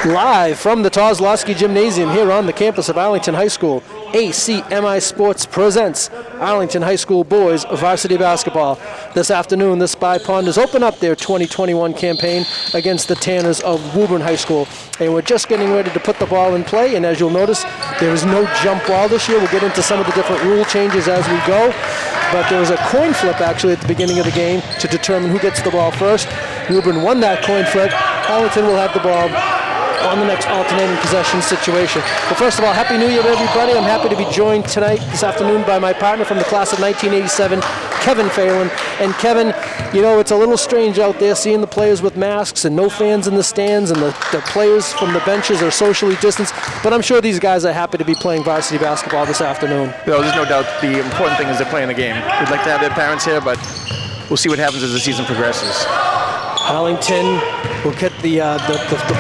Live from the Kozlowski Gymnasium here on the campus of Arlington High School, ACMi Sports presents Arlington High School Boys Varsity Basketball. This afternoon, the Spy Ponders open up their 2021 campaign against the Tanners of Woburn High School. And we're just getting ready to put the ball in play, and as you'll notice, there is no jump ball this year. We'll get into some of the different rule changes as we go. But there was a coin flip actually at the beginning of the game to determine who gets the ball first. Woburn won that coin flip. Arlington will have the ball on the next alternating possession situation. Well, first of all, Happy New Year, everybody. I'm happy to be joined this afternoon by my partner from the class of 1987, Kevin Phelan. And Kevin, you know, it's a little strange out there seeing the players with masks and no fans in the stands, and the players from the benches are socially distanced, but I'm sure these guys are happy to be playing varsity basketball this afternoon. No, there's no doubt the important thing is they're playing the game. We'd like to have their parents here, but we'll see what happens as the season progresses. Arlington will get the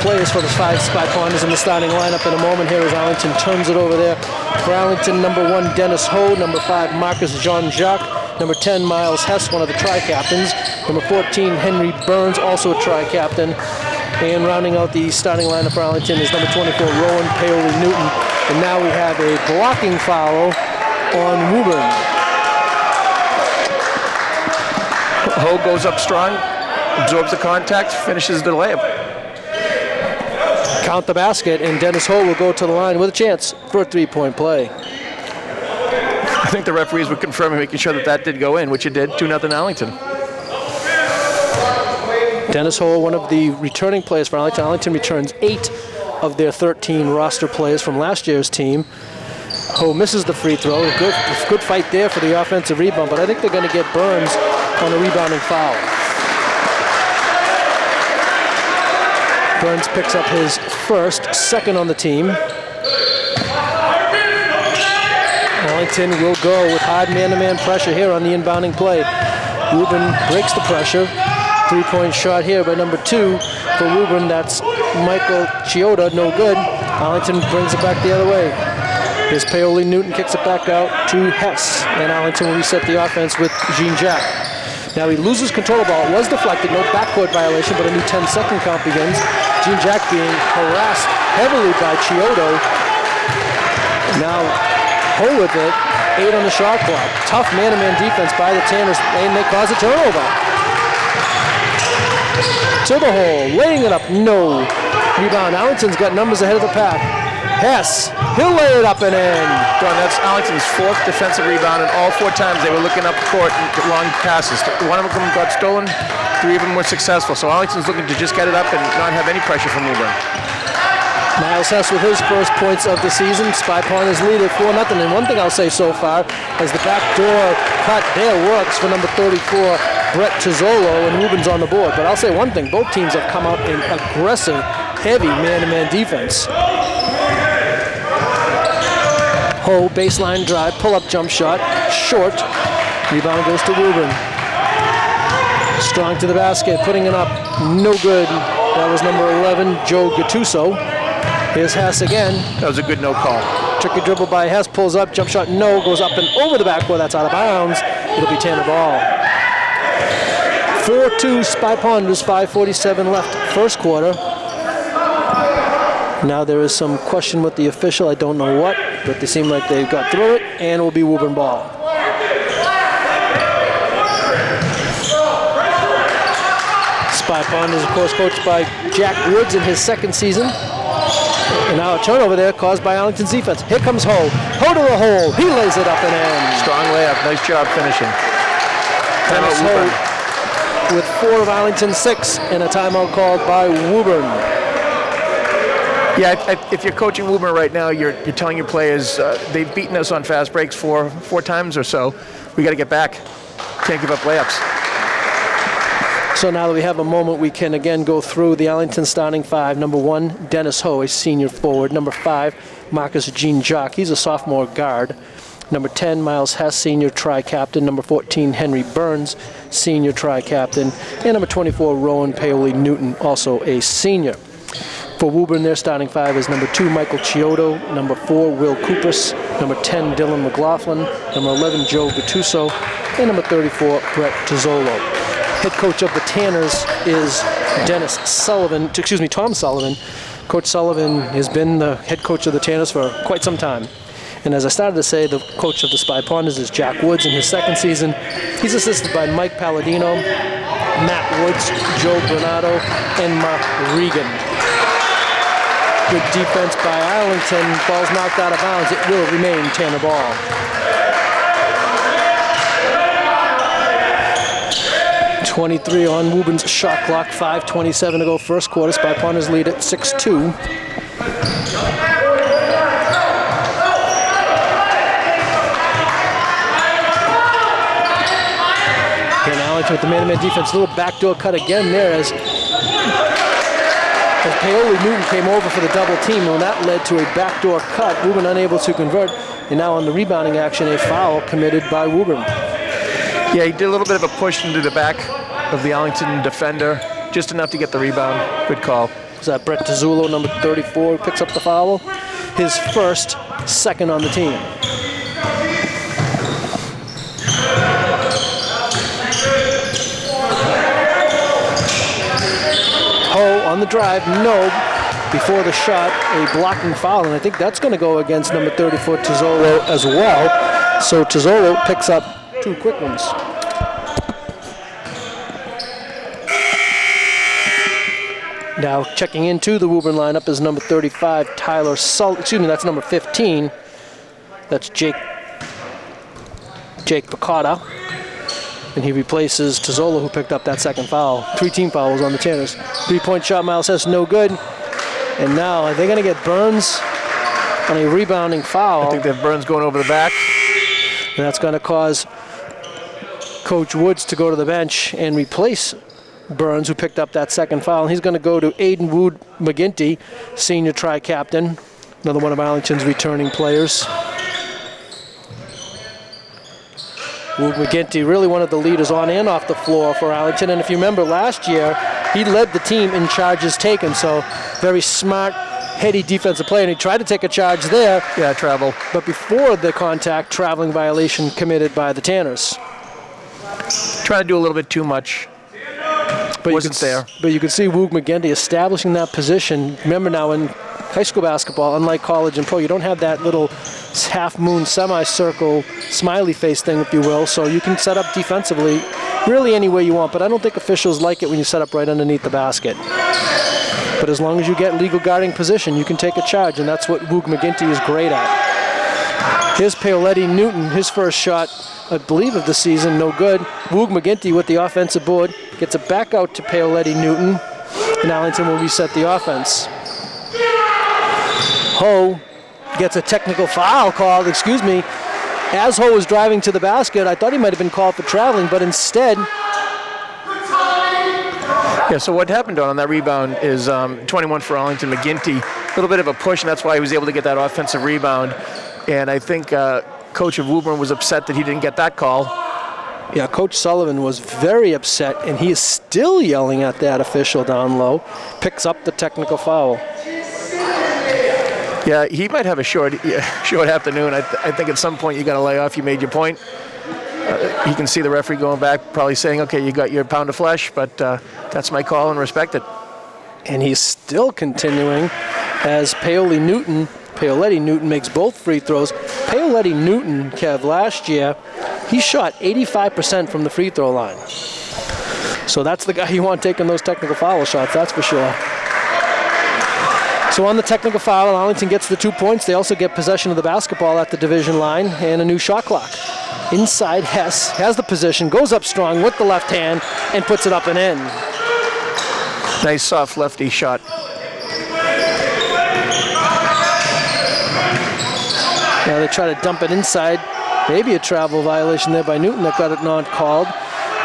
players for the five Spy Ponders in the starting lineup in a moment here as Arlington turns it over there. For Arlington, number 1, Dennis Ho. Number 5, Marcus Jean-Jacques. Number 10, Miles Hess, one of the tri-captains. Number 14, Henry Burns, also a tri-captain. And rounding out the starting lineup for Arlington is number 24, Rowan Paoli-Newton. And now we have a blocking foul on Woburn. Ho goes up strong, absorbs the contact, finishes the layup. Count the basket, and Dennis Ho will go to the line with a chance for a three-point play. I think the referees were confirming, making sure that did go in, which it did. 2-0 Arlington. Dennis Ho, one of the returning players for Arlington. Arlington returns 8 of their 13 roster players from last year's team. Ho misses the free throw. Good fight there for the offensive rebound, but I think they're going to get Burns on a rebounding foul. Burns picks up his second on the team. Arlington will go with hard man-to-man pressure here on the inbounding play. Woburn breaks the pressure. Three-point shot here by number 2 for Woburn. That's Michael Chioda, no good. Arlington brings it back the other way. Here's Paoli-Newton, kicks it back out to Hess, and Arlington will reset the offense with Jean-Jacques. Now he loses control of the ball. It was deflected, no backcourt violation, but a new 10-second count begins. Jean-Jacques being harassed heavily by Chiodo. Now Ho with it, 8 on the shot clock. Tough man-to-man defense by the Tanners, and they cause a turnover. To the hole, laying it up, no. Rebound, Arlington's got numbers ahead of the pack. Hess, he'll lay it up and in. Don, that's Arlington's 4th defensive rebound, and all 4 times they were looking up court and long passes. One of them got stolen, 3 of them were successful. So Arlington's looking to just get it up and not have any pressure from Woburn. Miles Hess with his first points of the season. Spy Ponders lead at 4-0. And one thing I'll say so far is the backdoor cut there works for number 34, Brett Tizzolo, and Woburns on the board. But I'll say one thing, both teams have come out in aggressive, heavy man-to-man defense. Ho, baseline drive, pull-up jump shot, short. Rebound goes to Woburn. Strong to the basket, putting it up, no good. That was number 11, Joe Gattuso. Here's Hess again. That was a good no call. Tricky dribble by Hess, pulls up, jump shot, no, goes up and over the backboard, that's out of bounds. It'll be Tanner ball. 4-2 Spy Ponders, 5:47 left, first quarter. Now there is some question with the official, I don't know what, but they seem like they've got through it, and it will be Woburn ball. Spy Ponders, of course, coached by Jack Woods in his second season. And now a turnover there caused by Arlington's defense. Here comes Ho. Ho to the hole. He lays it up and in. Strong layup. Nice job finishing. Dennis Ho with 4 of Arlington's 6 and a timeout called by Woburn. Yeah, if you're coaching Woburn right now, you're telling your players they've beaten us on fast breaks 4 times or so. We got to get back. Can't give up layups. So now that we have a moment, we can again go through the Arlington starting 5. Number 1, Dennis Ho, a senior forward. Number 5, Marcus Jean-Jacques. He's a sophomore guard. Number 10, Miles Hess, senior tri-captain. Number 14, Henry Burns, senior tri-captain. And number 24, Rowan Paoli-Newton, also a senior. For Woburn, their starting 5 is number 2, Michael Chiodo. Number 4, Will Kupris. Number 10, Dylan Mclaughlin. Number 11, Joe Gattuso. And number 34, Brett Tizzolo. Head coach of the Tanners is Tom Sullivan. Coach Sullivan has been the head coach of the Tanners for quite some time. And as I started to say, the coach of the Spy Ponders is Jack Woods in his second season. He's assisted by Mike Palladino, Matt Woods, Joe Bernardo, and Mark Regan. Good defense by Arlington. Ball's knocked out of bounds. It will remain Tanner ball. .23 on Woburn's shot clock. 5:27 to go first quarter. Spy Ponders lead at 6-2. With the man-to-man defense, little backdoor cut again there as Paoli Newton came over for the double team, and that led to a backdoor cut. Woburn unable to convert, and now on the rebounding action, a foul committed by Woburn. Yeah, he did a little bit of a push into the back of the Arlington defender, just enough to get the rebound. Good call. Is that Brett Tizzulo, number 34, who picks up the foul? His first, second on the team. On the drive, no. Before the shot, a blocking foul, and I think that's going to go against number 34, Tizzulo, as well. So Tizzulo picks up 2 quick ones. Now checking into the Woburn lineup is number 35, Tyler that's number 15. That's Jake Picotta. And he replaces Tizzulo, who picked up that second foul. 3 team fouls on the Tanners. 3-point shot, Miles Hess, no good. And now, are they going to get Burns on a rebounding foul? I think they have Burns going over the back. And that's going to cause Coach Woods to go to the bench and replace Burns, who picked up that second foul. And he's going to go to Aiden Wood McGinty, senior tri-captain, another one of Arlington's returning players. Wood McGinty, really one of the leaders on and off the floor for Arlington. And if you remember last year, he led the team in charges taken. So very smart, heady defensive player. And he tried to take a charge there. Yeah, travel. But before the contact, traveling violation committed by the Tanners. Trying to do a little bit too much. But wasn't there. But you can see Wood McGinty establishing that position. Remember now, in high school basketball, unlike college and pro, you don't have that little half-moon semicircle smiley face thing, if you will, so you can set up defensively really any way you want, but I don't think officials like it when you set up right underneath the basket. But as long as you get legal guarding position, you can take a charge, and that's what Wood McGinty is great at. Here's Paoletti Newton, his first shot, I believe, of the season, no good. Wood McGinty with the offensive board, gets it back out to Paoletti Newton, and Arlington will reset the offense. Ho gets a technical foul called, as Ho was driving to the basket. I thought he might have been called for traveling, but instead... Yeah, so what happened on that rebound is 21 for Arlington McGinty. A little bit of a push, and that's why he was able to get that offensive rebound. And I think Coach of Woburn was upset that he didn't get that call. Yeah, Coach Sullivan was very upset, and he is still yelling at that official down low. Picks up the technical foul. Yeah, he might have a short afternoon. I think at some point you got to lay off. You made your point. He can see the referee going back, probably saying, okay, you got your pound of flesh, but that's my call and respect it. And he's still continuing as Paoletti Newton makes both free throws. Paoletti Newton, Kev, last year, he shot 85% from the free throw line. So that's the guy you want taking those technical foul shots, that's for sure. So on the technical foul, Arlington gets the 2 points. They also get possession of the basketball at the division line and a new shot clock. Inside, Hess has the position, goes up strong with the left hand, and puts it up and in. Nice soft lefty shot. Now they try to dump it inside. Maybe a travel violation there by Newton that got it not called.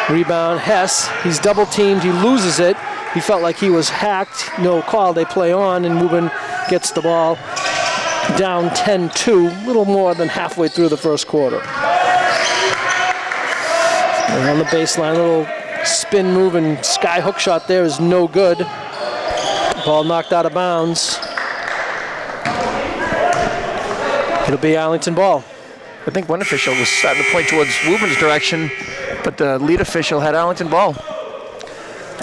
Rebound, Hess. He's double teamed. He loses it. He felt like he was hacked. No call. They play on, and Woburn gets the ball down 10-2, a little more than halfway through the first quarter. And on the baseline, a little spin move and sky hook shot there is no good. Ball knocked out of bounds. It'll be Arlington ball. I think one official was starting to point towards Woburn's direction, but the lead official had Arlington ball.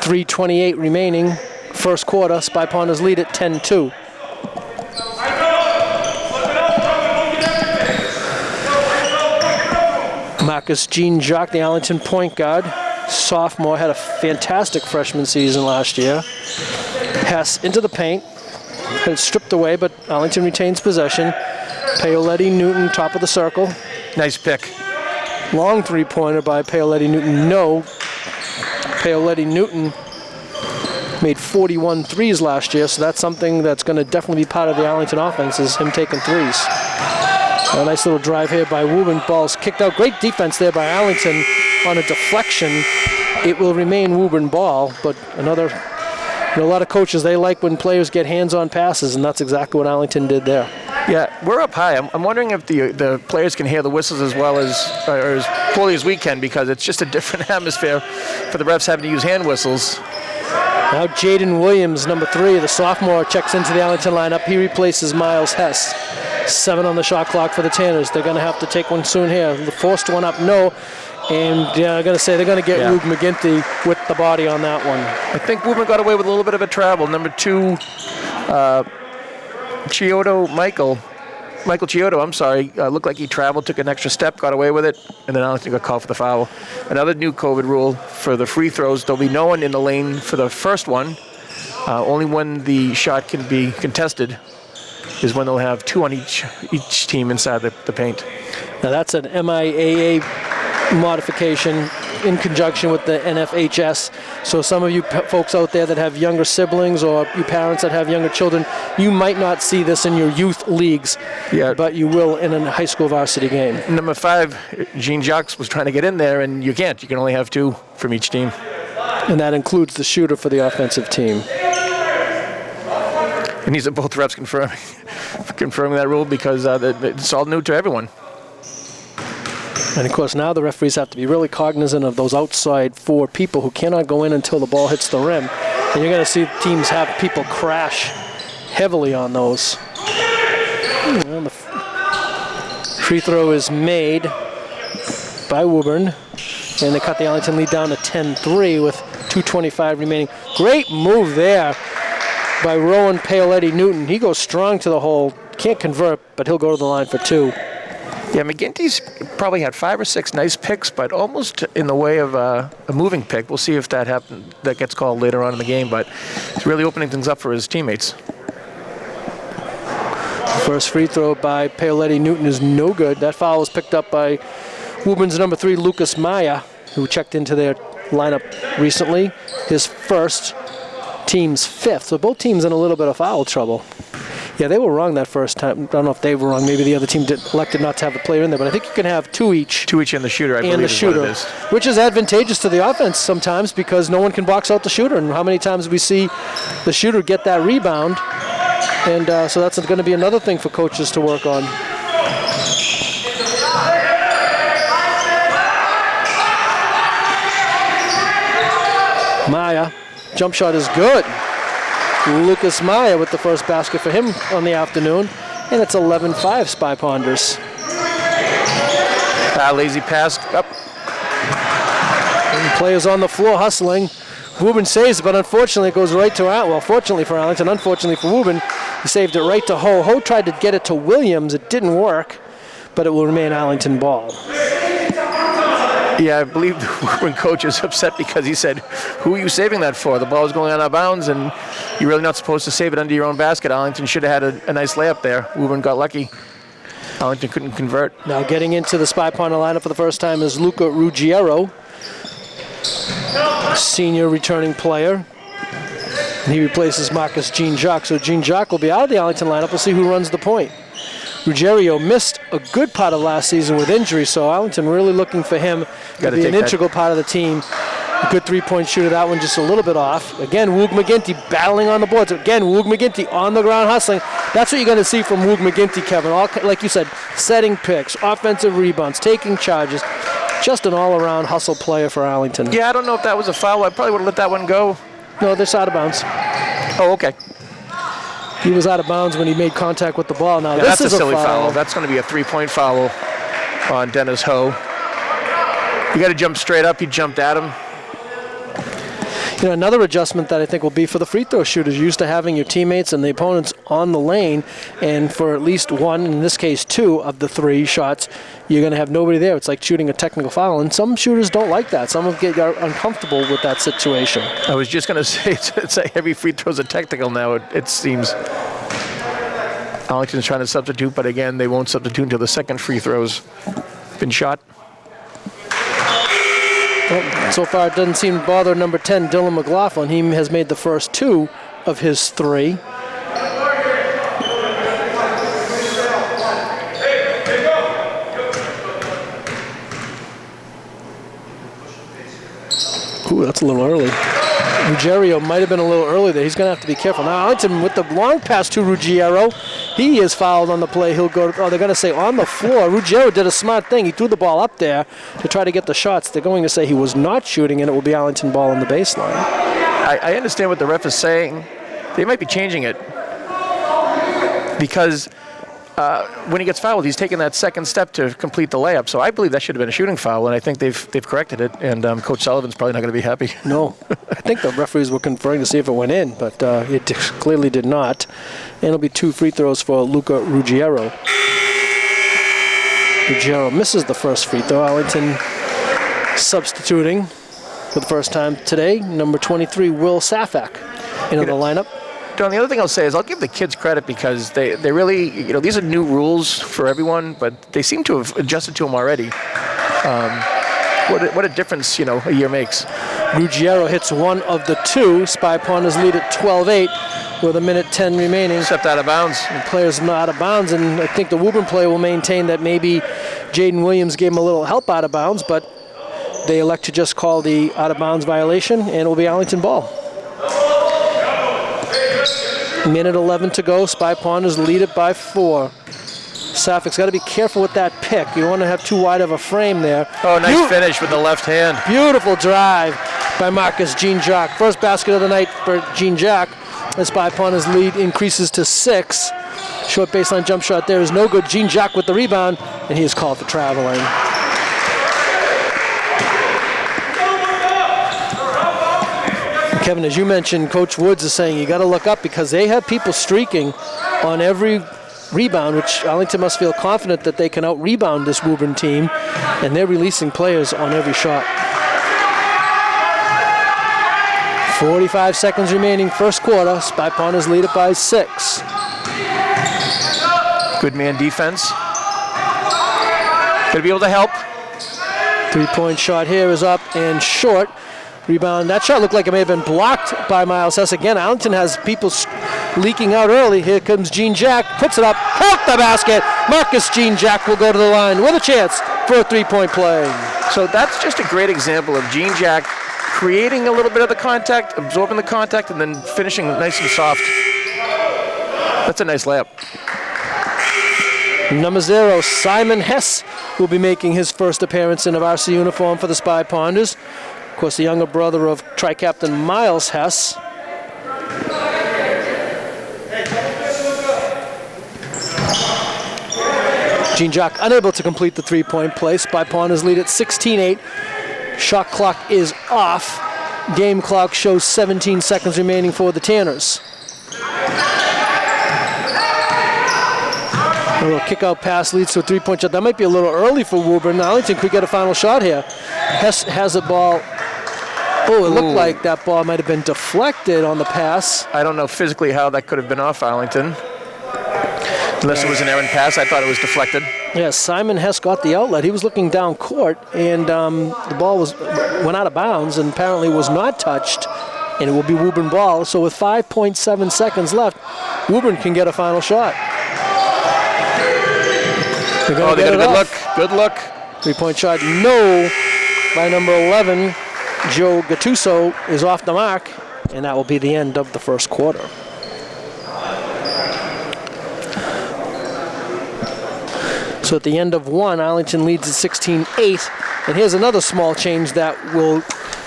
3:28 remaining, first quarter. Spy Ponders lead at 10-2. Marcus Jean Jacques, the Arlington point guard. Sophomore, had a fantastic freshman season last year. Hess into the paint. Had it stripped away, but Arlington retains possession. Paoletti Newton, top of the circle. Nice pick. Long three-pointer by Paoletti Newton. No. Paoletti Newton made 41 threes last year, so that's something that's going to definitely be part of the Arlington offense, is him taking threes. A nice little drive here by Woburn. Ball's kicked out. Great defense there by Arlington on a deflection. It will remain Woburn ball, but another, a lot of coaches, they like when players get hands-on passes, and that's exactly what Arlington did there. Yeah, we're up high. I'm wondering if the players can hear the whistles as well as, or as poorly as we can, because it's just a different atmosphere for the refs having to use hand whistles. Now Jayden Williams, number 3, the sophomore, checks into the Arlington lineup. He replaces Miles Hess. 7 on the shot clock for the Tanners. They're going to have to take one soon here. The forced one up, no. And I'm going to say they're going to get Woog McGinty with the body on that one. I think Woburn got away with a little bit of a travel. Number 2, Michael Chiodo, looked like he traveled, took an extra step, got away with it, and then Arlington got called for the foul. Another new COVID rule for the free throws. There'll be no one in the lane for the first one. Only when the shot can be contested is when they'll have 2 on each team inside the paint. Now that's an MIAA modification in conjunction with the NFHS. So some of you folks out there that have younger siblings, or you parents that have younger children, you might not see this in your youth leagues, but you will in a high school varsity game. Number 5, Jean Jacques was trying to get in there, and you can't. You can only have 2 from each team. And that includes the shooter for the offensive team. And these are both refs confirming that rule, because it's all new to everyone. And of course, now the referees have to be really cognizant of those outside 4 people who cannot go in until the ball hits the rim. And you're going to see teams have people crash heavily on those. Well, the free throw is made by Woburn, and they cut the Arlington lead down to 10-3 with 2:25 remaining. Great move there by Rowan Paoletti Newton. He goes strong to the hole. Can't convert, but he'll go to the line for 2. Yeah, McGinty's probably had 5 or 6 nice picks, but almost in the way of a moving pick. We'll see if that gets called later on in the game, but he's really opening things up for his teammates. First free throw by Paoletti Newton is no good. That foul was picked up by Woburn's number 3, Lucas Maya, who checked into their lineup recently. His first, team's 5th. So both teams in a little bit of foul trouble. Yeah, they were wrong that first time. I don't know if they were wrong. Maybe the other team elected not to have the player in there. But I think you can have 2 each. 2 each in the shooter, I believe is what it is. Which is advantageous to the offense sometimes, because no one can box out the shooter. And how many times we see the shooter get that rebound? And so that's going to be another thing for coaches to work on. Maya, jump shot is good. Lucas Maya with the first basket for him on the afternoon, and it's 11-5 Spy Ponders. Lazy pass up. And players on the floor hustling. Woburn saves it, but unfortunately it goes right to Well, fortunately for Arlington, unfortunately for Woburn, he saved it right to Ho. Ho tried to get it to Williams. It didn't work, but it will remain Arlington ball. Yeah, I believe the Woburn coach is upset because he said, "Who are you saving that for? The ball is going out of bounds, and you're really not supposed to save it under your own basket." Arlington should have had a nice layup there. Woburn got lucky. Arlington couldn't convert. Now getting into the Spy Ponder lineup for the first time is Luca Ruggiero, senior returning player. And he replaces Marcus Jean Jacques. So Jean Jacques will be out of the Arlington lineup. We'll see who runs the point. Ruggiero missed a good part of last season with injury, so Arlington really looking for him to be an integral part of the team. A good 3-point shooter, that one just a little bit off. Again, Woog McGinty battling on the boards. Again, Woog McGinty on the ground hustling. That's what you're going to see from Woog McGinty, Kevin. All, like you said, setting picks, offensive rebounds, taking charges. Just an all-around hustle player for Arlington. Yeah, I don't know if that was a foul. I probably would have let that one go. No, they're out of bounds. Oh, okay. He was out of bounds when he made contact with the ball. Now, yeah, this is a silly foul. foul. That's going to be a 3-point foul on Dennis Ho. You got to jump straight up. He jumped at him. Another adjustment that I think will be for the free throw shooters. You're used to having your teammates and the opponents on the lane, and for at least one, in this case 2 of the 3 shots, you're going to have nobody there. It's like shooting a technical foul, and some shooters don't like that. Some are uncomfortable with that situation. I was just going to say, it's like every free throw is a technical now, it seems. Arlington's trying to substitute, but again, they won't substitute until the second free throw's been shot. Well, so far, it doesn't seem to bother number 10, Dylan Mclaughlin. He has made the first 2 of his 3. Ooh, that's a little early. Ruggiero might have been a little early there. He's going to have to be careful. Now, Arlington with the long pass to Ruggiero. He is fouled on the play. He'll go, they're going to say on the floor. Ruggiero did a smart thing. He threw the ball up there to try to get the shots. They're going to say he was not shooting, and it will be Arlington ball on the baseline. I understand what the ref is saying. They might be changing it because when he gets fouled, he's taking that second step to complete the layup. So I believe that should have been a shooting foul, and I think they've corrected it. And Coach Sullivan's probably not going to be happy. No, I think the referees were conferring to see if it went in, but it clearly did not. And it'll be 2 free throws for Luca Ruggiero. Ruggiero misses the first free throw. Arlington substituting for the first time today. Number 23, Will Safak, into the lineup. Don, the other thing I'll say is I'll give the kids credit because they really, these are new rules for everyone, but they seem to have adjusted to them already. What a difference, a year makes. Ruggiero hits 1 of the 2. Spy Ponders lead at 12-8 with 1:10 remaining. Stepped out of bounds. The player's not out of bounds, and I think the Woburn player will maintain that maybe Jayden Williams gave him a little help out of bounds, but they elect to just call the out-of-bounds violation, and it will be Arlington ball. 1:11 to go. Spy Ponders lead it by 4. Safak's got to be careful with that pick. You don't want to have too wide of a frame there. Oh, nice finish with the left hand. Beautiful drive by Marcus Jean-Jacques. First basket of the night for Jean-Jacques. The Spy Ponders lead increases to 6. Short baseline jump shot there is no good. Jean-Jacques with the rebound, and he is called for traveling. Kevin, as you mentioned, Coach Woods is saying you got to look up because they have people streaking on every rebound, which Arlington must feel confident that they can out-rebound this Woburn team, and they're releasing players on every shot. 45 seconds remaining, first quarter. Spy Ponders lead it by 6. Good man defense. Gonna be able to help. 3-point shot here is up and short. Rebound. That shot looked like it may have been blocked by Miles Hess. Again, Arlington has people leaking out early. Here comes Jean-Jacques. Puts it up. Count the basket. Marcus Jean-Jacques will go to the line with a chance for a 3-point play. So that's just a great example of Jean-Jacques creating a little bit of the contact, absorbing the contact, and then finishing nice and soft. That's a nice layup. Number 0, Simon Hess, will be making his first appearance in a varsity uniform for the Spy Ponders. Of course, the younger brother of tri-captain Miles Hess. Jean-Jacques unable to complete the 3-point play. Spy Ponders lead at 16-8. Shot clock is off. Game clock shows 17 seconds remaining for the Tanners. A little kick-out pass leads to a 3-point shot. That might be a little early for Woburn. Arlington could get a final shot here. Hess has a ball. Oh, it looked like that ball might have been deflected on the pass. I don't know physically how that could have been off Arlington. Unless it was an errant pass, I thought it was deflected. Yes, Simon Hess got the outlet. He was looking down court, and the ball went out of bounds and apparently was not touched, and it will be Woburn ball. So with 5.7 seconds left, Woburn can get a final shot. They got a good look. Good look. 3-point shot, no, by number 11. Joe Gattuso is off the mark, and that will be the end of the first quarter. So at the end of 1, Arlington leads at 16-8. And here's another small change that we'll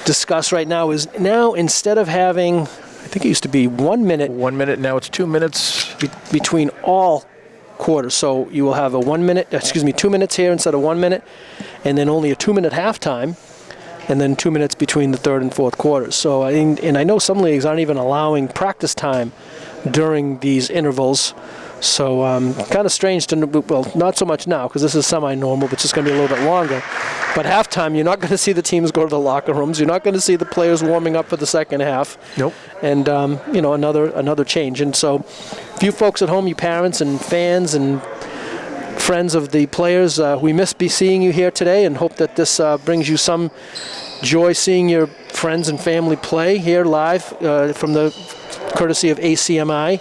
discuss right now is now instead of having, I think it used to be 1 minute. 1 minute, now it's 2 minutes. Between all quarters. So you will have a 2 minutes here instead of 1 minute, and then only a 2-minute halftime. and then 2 minutes between the third and fourth quarters. So, and I know some leagues aren't even allowing practice time during these intervals. So kind of strange to, well, not so much now because this is semi-normal, but it's just going to be a little bit longer. But halftime, you're not going to see the teams go to the locker rooms. You're not going to see the players warming up for the second half. Nope. And, another change. And so if you folks at home, you parents and fans and friends of the players, we miss be seeing you here today and hope that this brings you some joy seeing your friends and family play here live from the courtesy of ACMi.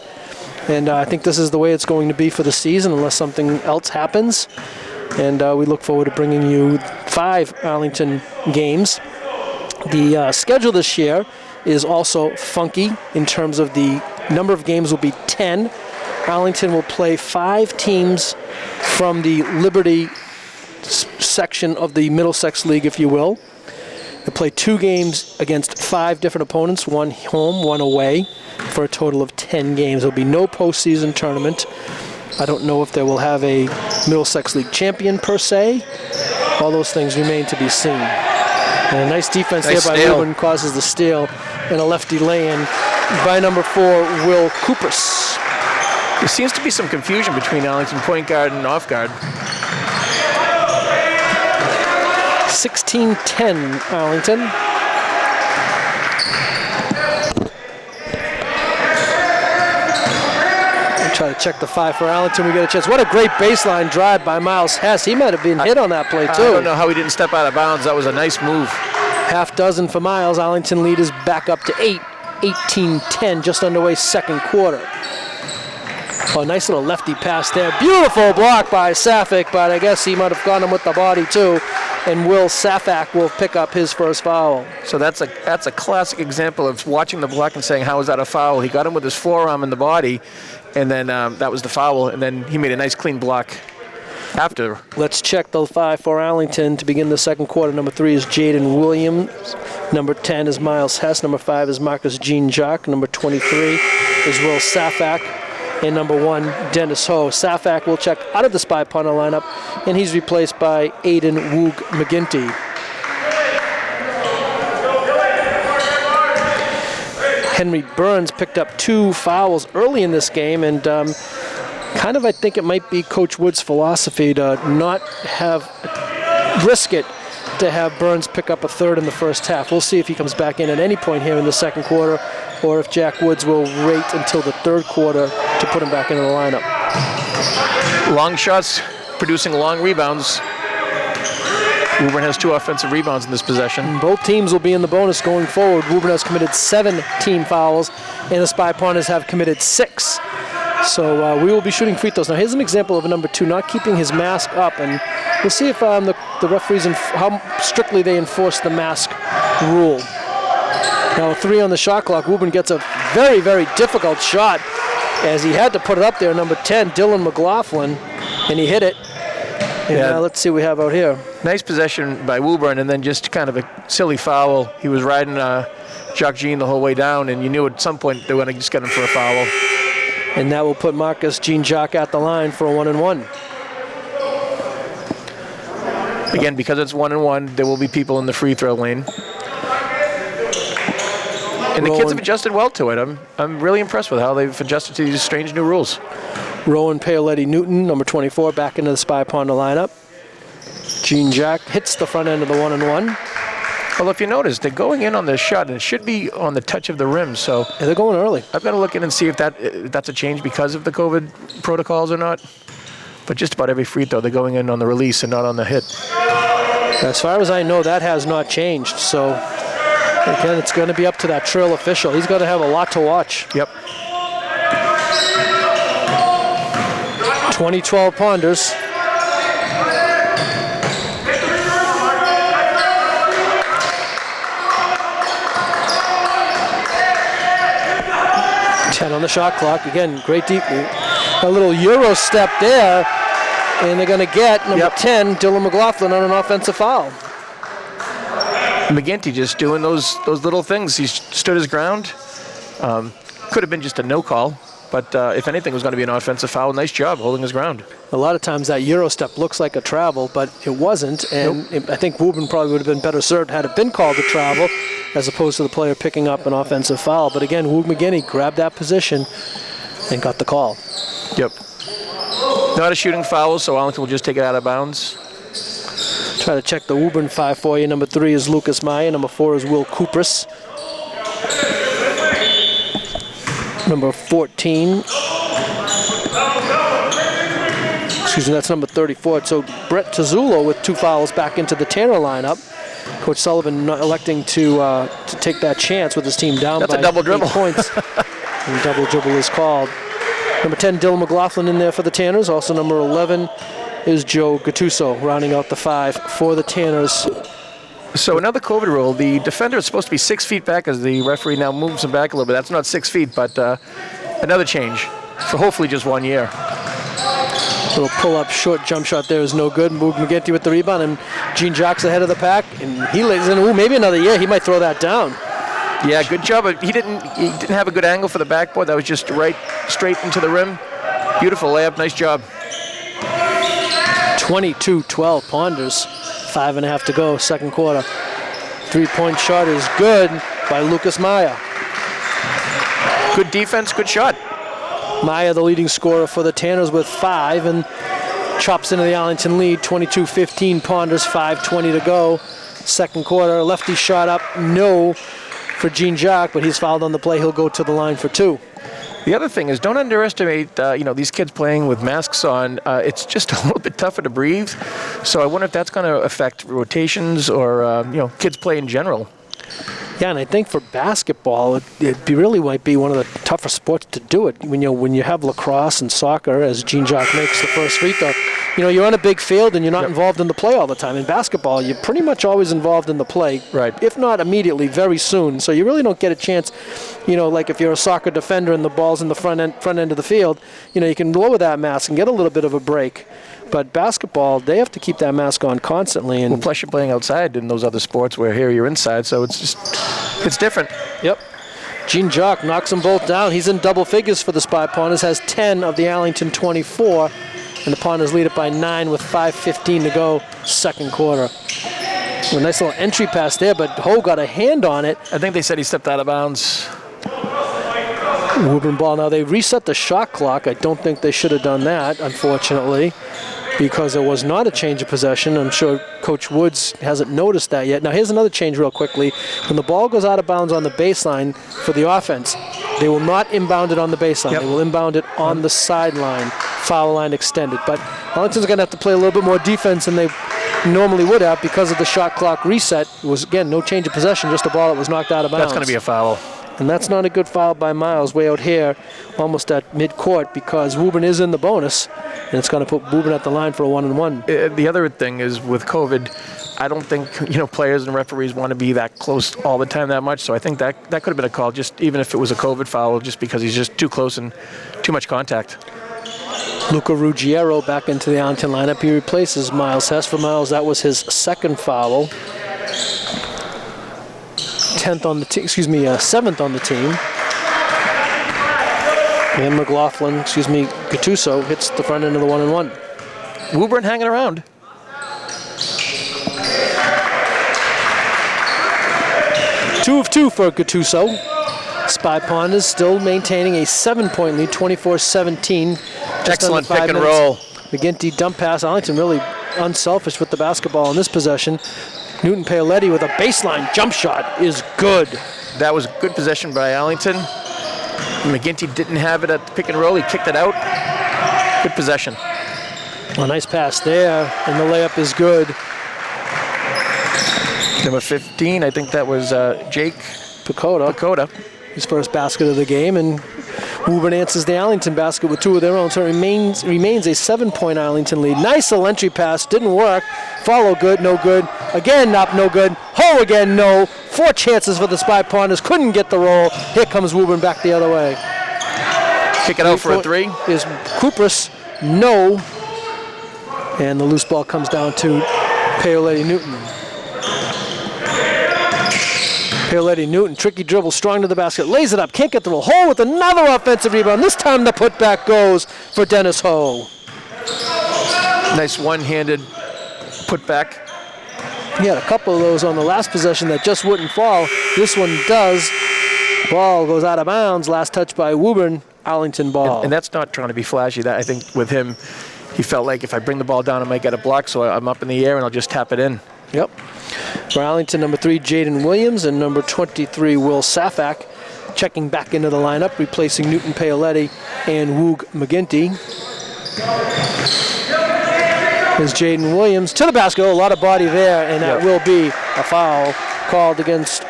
And I think this is the way it's going to be for the season unless something else happens. And we look forward to bringing you 5 Arlington games. The schedule this year is also funky in terms of the number of games will be 10. Arlington will play 5 teams from the Liberty section of the Middlesex League, if you will. They'll play 2 games against 5 different opponents, 1 home, 1 away, for a total of 10 games. There'll be no postseason tournament. I don't know if they will have a Middlesex League champion per se. All those things remain to be seen. And a nice defense there by Woburn causes the steal, and a lefty lay-in by number 4, Will Coopers. There seems to be some confusion between Arlington point guard and off guard. 16-10 Arlington. Try to check the 5 for Arlington. We get a chance. What a great baseline drive by Miles Hess. He might have been hit on that play, too. I don't know how he didn't step out of bounds. That was a nice move. Half dozen for Miles. Arlington lead is back up to 8. 18-10, just underway second quarter. Oh, nice little lefty pass there. Beautiful block by Safak, but I guess he might have gone him with the body, too. And Will Safak will pick up his first foul. So that's a classic example of watching the block and saying, how is that a foul? He got him with his forearm in the body, and then that was the foul, and then he made a nice clean block after. Let's check the 5 for Arlington to begin the second quarter. Number 3 is Jayden Williams. Number 10 is Miles Hess. Number 5 is Marcus Jean-Jacques. Number 23 is Will Safak. And number 1, Dennis Ho. Safak will check out of the Spy Punter lineup, and he's replaced by Aiden Woog McGinty. Henry Burns picked up 2 fouls early in this game, and kind of I think it might be Coach Wood's philosophy to not risk it to have Burns pick up a 3rd in the first half. We'll see if he comes back in at any point here in the second quarter, or if Jack Woods will wait until the 3rd quarter to put him back into the lineup. Long shots producing long rebounds. Woburn has 2 offensive rebounds in this possession. Both teams will be in the bonus going forward. Woburn has committed 7 team fouls, and the Spy Punters have committed 6. So we will be shooting free throws. Now here's an example of a number 2 not keeping his mask up, and we'll see if the referees, how strictly they enforce the mask rule. Now a 3 on the shot clock. Woburn gets a very, very difficult shot as he had to put it up there. Number 10, Dylan Mclaughlin, and he hit it. And let's see what we have out here. Nice possession by Woburn, and then just kind of a silly foul. He was riding Jacques Jean the whole way down, and you knew at some point they were going to just get him for a foul. And that will put Marcus Jean-Jacques at the line for a 1-and-1. Again, because it's 1-and-1, there will be people in the free throw lane. And the kids have adjusted well to it. I'm really impressed with how they've adjusted to these strange new rules. Rowan Paoletti-Newton, number 24, back into the Spy Punter lineup. Jean-Jacques hits the front end of the 1-and-1. Well, if you notice, they're going in on this shot, and it should be on the touch of the rim. So yeah, they're going early. I've got to look in and see if that's a change because of the COVID protocols or not. But just about every free throw, they're going in on the release and not on the hit. As far as I know, that has not changed. So again, it's going to be up to that Trill official. He's got to have a lot to watch. Yep. 2012 Ponders. On the shot clock. Again, great deep. A little Euro step there, and they're going to get number 10, Dylan Mclaughlin, on an offensive foul. McGinty just doing those little things. He stood his ground. Could have been just a no call, But if anything, it was going to be an offensive foul. Nice job holding his ground. A lot of times that Euro step looks like a travel, but it wasn't. And I think Woburn probably would have been better served had it been called a travel as opposed to the player picking up an offensive foul. But again, Woburn McGinney grabbed that position and got the call. Yep. Not a shooting foul, so Arlington will just take it out of bounds. Try to check the Woburn 5 for you. Number 3 is Lucas Meyer. Number 4 is Will Kupris. Number 14. Excuse me, that's number 34. So Brett Tazzulo with 2 fouls back into the Tanner lineup. Coach Sullivan not electing to take that chance with his team down by a double 8 dribble. points. And double dribble is called. Number 10, Dylan McLaughlin in there for the Tanners. Also number 11 is Joe Gattuso, rounding out the 5 for the Tanners. So another COVID rule, the defender is supposed to be 6 feet back as the referee now moves him back a little bit. That's not 6 feet, but another change for hopefully just 1 year. Little pull-up short jump shot there is no good. Moog McGinty with the rebound, and Gene Jocks ahead of the pack, and he lays in. Ooh, maybe another year. He might throw that down. Yeah, good job. He didn't have a good angle for the backboard. That was just straight into the rim. Beautiful layup. Nice job. 22-12 Ponders. 5.5 to go, second quarter. 3-point shot is good by Lucas Meyer. Good defense, good shot. Meyer, the leading scorer for the Tanners with 5, and chops into the Arlington lead. 22-15 Ponders, 5:20 to go. Second quarter, lefty shot up, no for Gene Jacques, but he's fouled on the play. He'll go to the line for 2. The other thing is, don't underestimate, these kids playing with masks on. It's just a little bit tougher to breathe. So I wonder if that's going to affect rotations or, kids play in general. Yeah, and I think for basketball, it really might be one of the tougher sports to do it. When you have lacrosse and soccer, as Gene Jacques makes the first free throw, you're on a big field and you're not involved in the play all the time. In basketball, you're pretty much always involved in the play, right? If not immediately, very soon. So you really don't get a chance, like if you're a soccer defender and the ball's in the front end of the field, you can lower that mask and get a little bit of a break. But basketball, they have to keep that mask on constantly. And plus you're playing outside in those other sports where here you're inside, so it's different. Yep. Gene Jacques knocks them both down. He's in double figures for the Spy Ponders, has 10 of the Arlington 24, and the Ponders lead it by 9 with 5:15 to go, second quarter. A nice little entry pass there, but Ho got a hand on it. I think they said he stepped out of bounds. Woburn ball. Now they reset the shot clock. I don't think they should have done that, unfortunately, because there was not a change of possession. I'm sure Coach Woods hasn't noticed that yet. Now here's another change real quickly. When the ball goes out of bounds on the baseline for the offense, they will not inbound it on the baseline. Yep. They will inbound it on the sideline, foul line extended. But Arlington's going to have to play a little bit more defense than they normally would have because of the shot clock reset. It was, again, no change of possession, just a ball that was knocked out of bounds. That's going to be a foul. And that's not a good foul by Miles way out here, almost at mid-court, because Woburn is in the bonus, and it's going to put Woburn at the line for a 1-and-1. The other thing is with COVID, I don't think players and referees want to be that close all the time that much. So I think that could have been a call, just even if it was a COVID foul, just because he's just too close and too much contact. Luca Ruggiero back into the Arlington lineup. He replaces Miles Hess. For Miles, that was his second foul. 7th on the team. And McLaughlin, Gattuso hits the front end of the 1-and-1. Woburn hanging around. Two of 2 for Gattuso. Spy Pond is still maintaining a 7-point lead, 24-17. Excellent pick and roll. McGinty dump pass. Arlington really unselfish with the basketball in this possession. Newton Paoletti with a baseline jump shot is good. That was good possession by Arlington. McGinty didn't have it at the pick and roll. He kicked it out. Good possession. A nice pass there, and the layup is good. Number 15, I think that was Jake Pacoda. His first basket of the game, and Woburn answers the Arlington basket with 2 of their own, so it remains a 7-point Arlington lead. Nice little entry pass, didn't work. Follow good, no good. Again, up, no good. Ho again, no. 4 chances for the Spy Ponders, couldn't get the roll. Here comes Woburn back the other way. Kick it out for a 3. Is Kupris, no. And the loose ball comes down to Paoletti Newton. Phelan Newton, tricky dribble, strong to the basket, lays it up, can't get through a hole with another offensive rebound. This time the putback goes for Dennis Ho. Nice one-handed putback. He had a couple of those on the last possession that just wouldn't fall. This one does. Ball goes out of bounds. Last touch by Woburn. Arlington ball. And that's not trying to be flashy. That, I think with him, he felt like if I bring the ball down, I might get a block, so I'm up in the air and I'll just tap it in. Yep. For Arlington, number 3, Jayden Williams, and number 23, Will Safak, checking back into the lineup, replacing Newton Paoletti and Woog McGinty. Is Jayden Williams to the basket. A lot of body there, and that will be a foul called against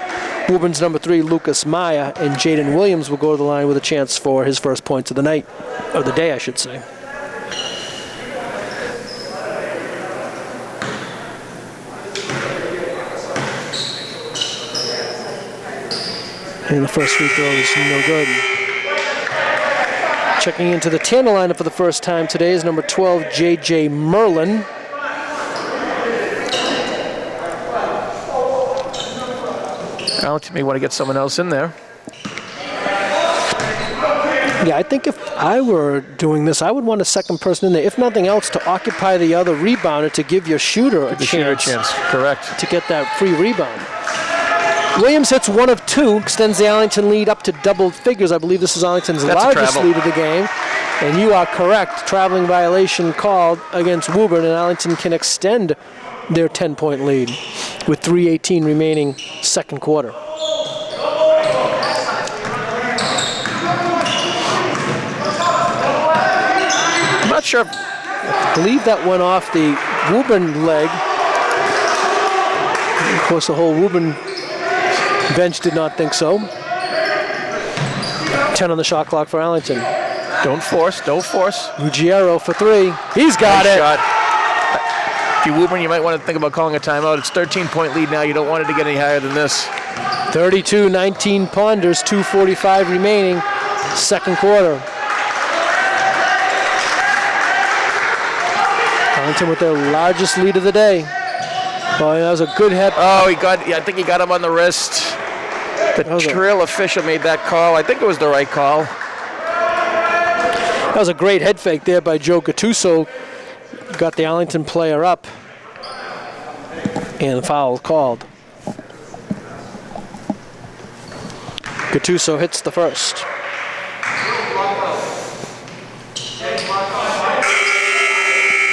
Woburn's number 3, Lucas Maya, and Jayden Williams will go to the line with a chance for his first points of the night, or the day, I should say. And the first free throw is no good. Checking into the Tanner lineup for the first time today is number 12, J.J. Merlin. Arlington may want to get someone else in there. Yeah, I think if I were doing this, I would want a second person in there, if nothing else, to occupy the other rebounder to give your shooter a chance. Correct. To get that free rebound. Williams hits 1 of 2, extends the Arlington lead up to double figures. I believe this is Arlington's largest lead of the game. And you are correct. Traveling violation called against Woburn, and Arlington can extend their 10-point lead with 3:18 remaining second quarter. I'm not sure. I believe that went off the Woburn leg. Of course, the whole Woburn bench did not think so. 10 on the shot clock for Arlington. Don't force. Ruggiero for 3. He's got it. Shot. If you're Woburn, you might want to think about calling a timeout. It's 13-point lead now. You don't want it to get any higher than this. 32-19 Ponders, 2:45 remaining, second quarter. Arlington with their largest lead of the day. Oh, that was a good head. Oh, I think he got him on the wrist. The trail official made that call. I think it was the right call. That was a great head fake there by Joe Gattuso. Got the Arlington player up. And the foul called. Gattuso hits the first.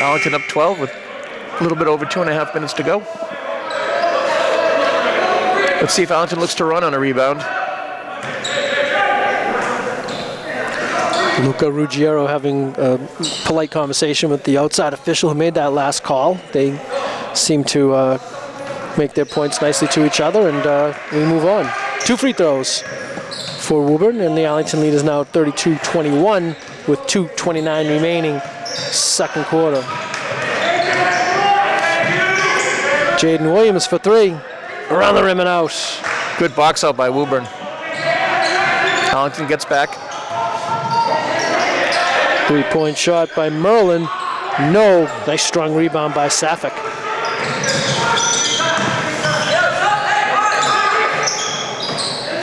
Arlington up 12 with a little bit over 2.5 minutes to go. Let's see if Arlington looks to run on a rebound. Luca Ruggiero having a polite conversation with the outside official who made that last call. They seem to make their points nicely to each other, and we move on. 2 free throws for Woburn, and the Arlington lead is now 32-21 with 2:29 remaining, second quarter. Jayden Williams for 3, around the rim and out. Good box out by Woburn. Arlington gets back. 3-point shot by Merlin. No. Nice strong rebound by Safak.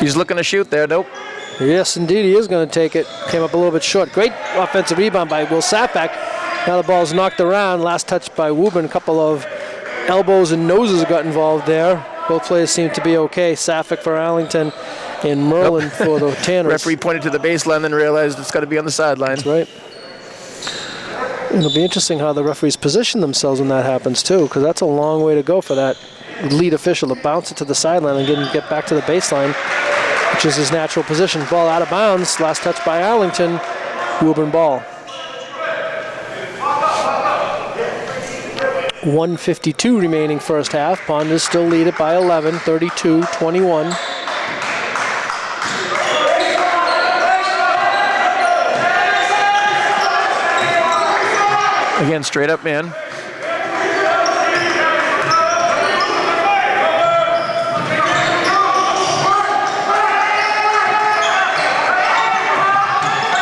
He's looking to shoot there. Nope. Yes, indeed, he is going to take it. Came up a little bit short. Great offensive rebound by Will Safak. Now the ball's knocked around. Last touch by Woburn. A couple of elbows and noses got involved there. Both players seem to be okay. Safak for Arlington and Merlin for the Tanners. Referee pointed to the baseline and realized it's got to be on the sideline. That's right. It'll be interesting how the referees position themselves when that happens too, because that's a long way to go for that lead official to bounce it to the sideline and get back to the baseline, which is his natural position. Ball out of bounds. Last touch by Arlington. Woburn ball. 1:52 remaining first half. Ponders still lead it by 11, 32-21. Again, straight up man.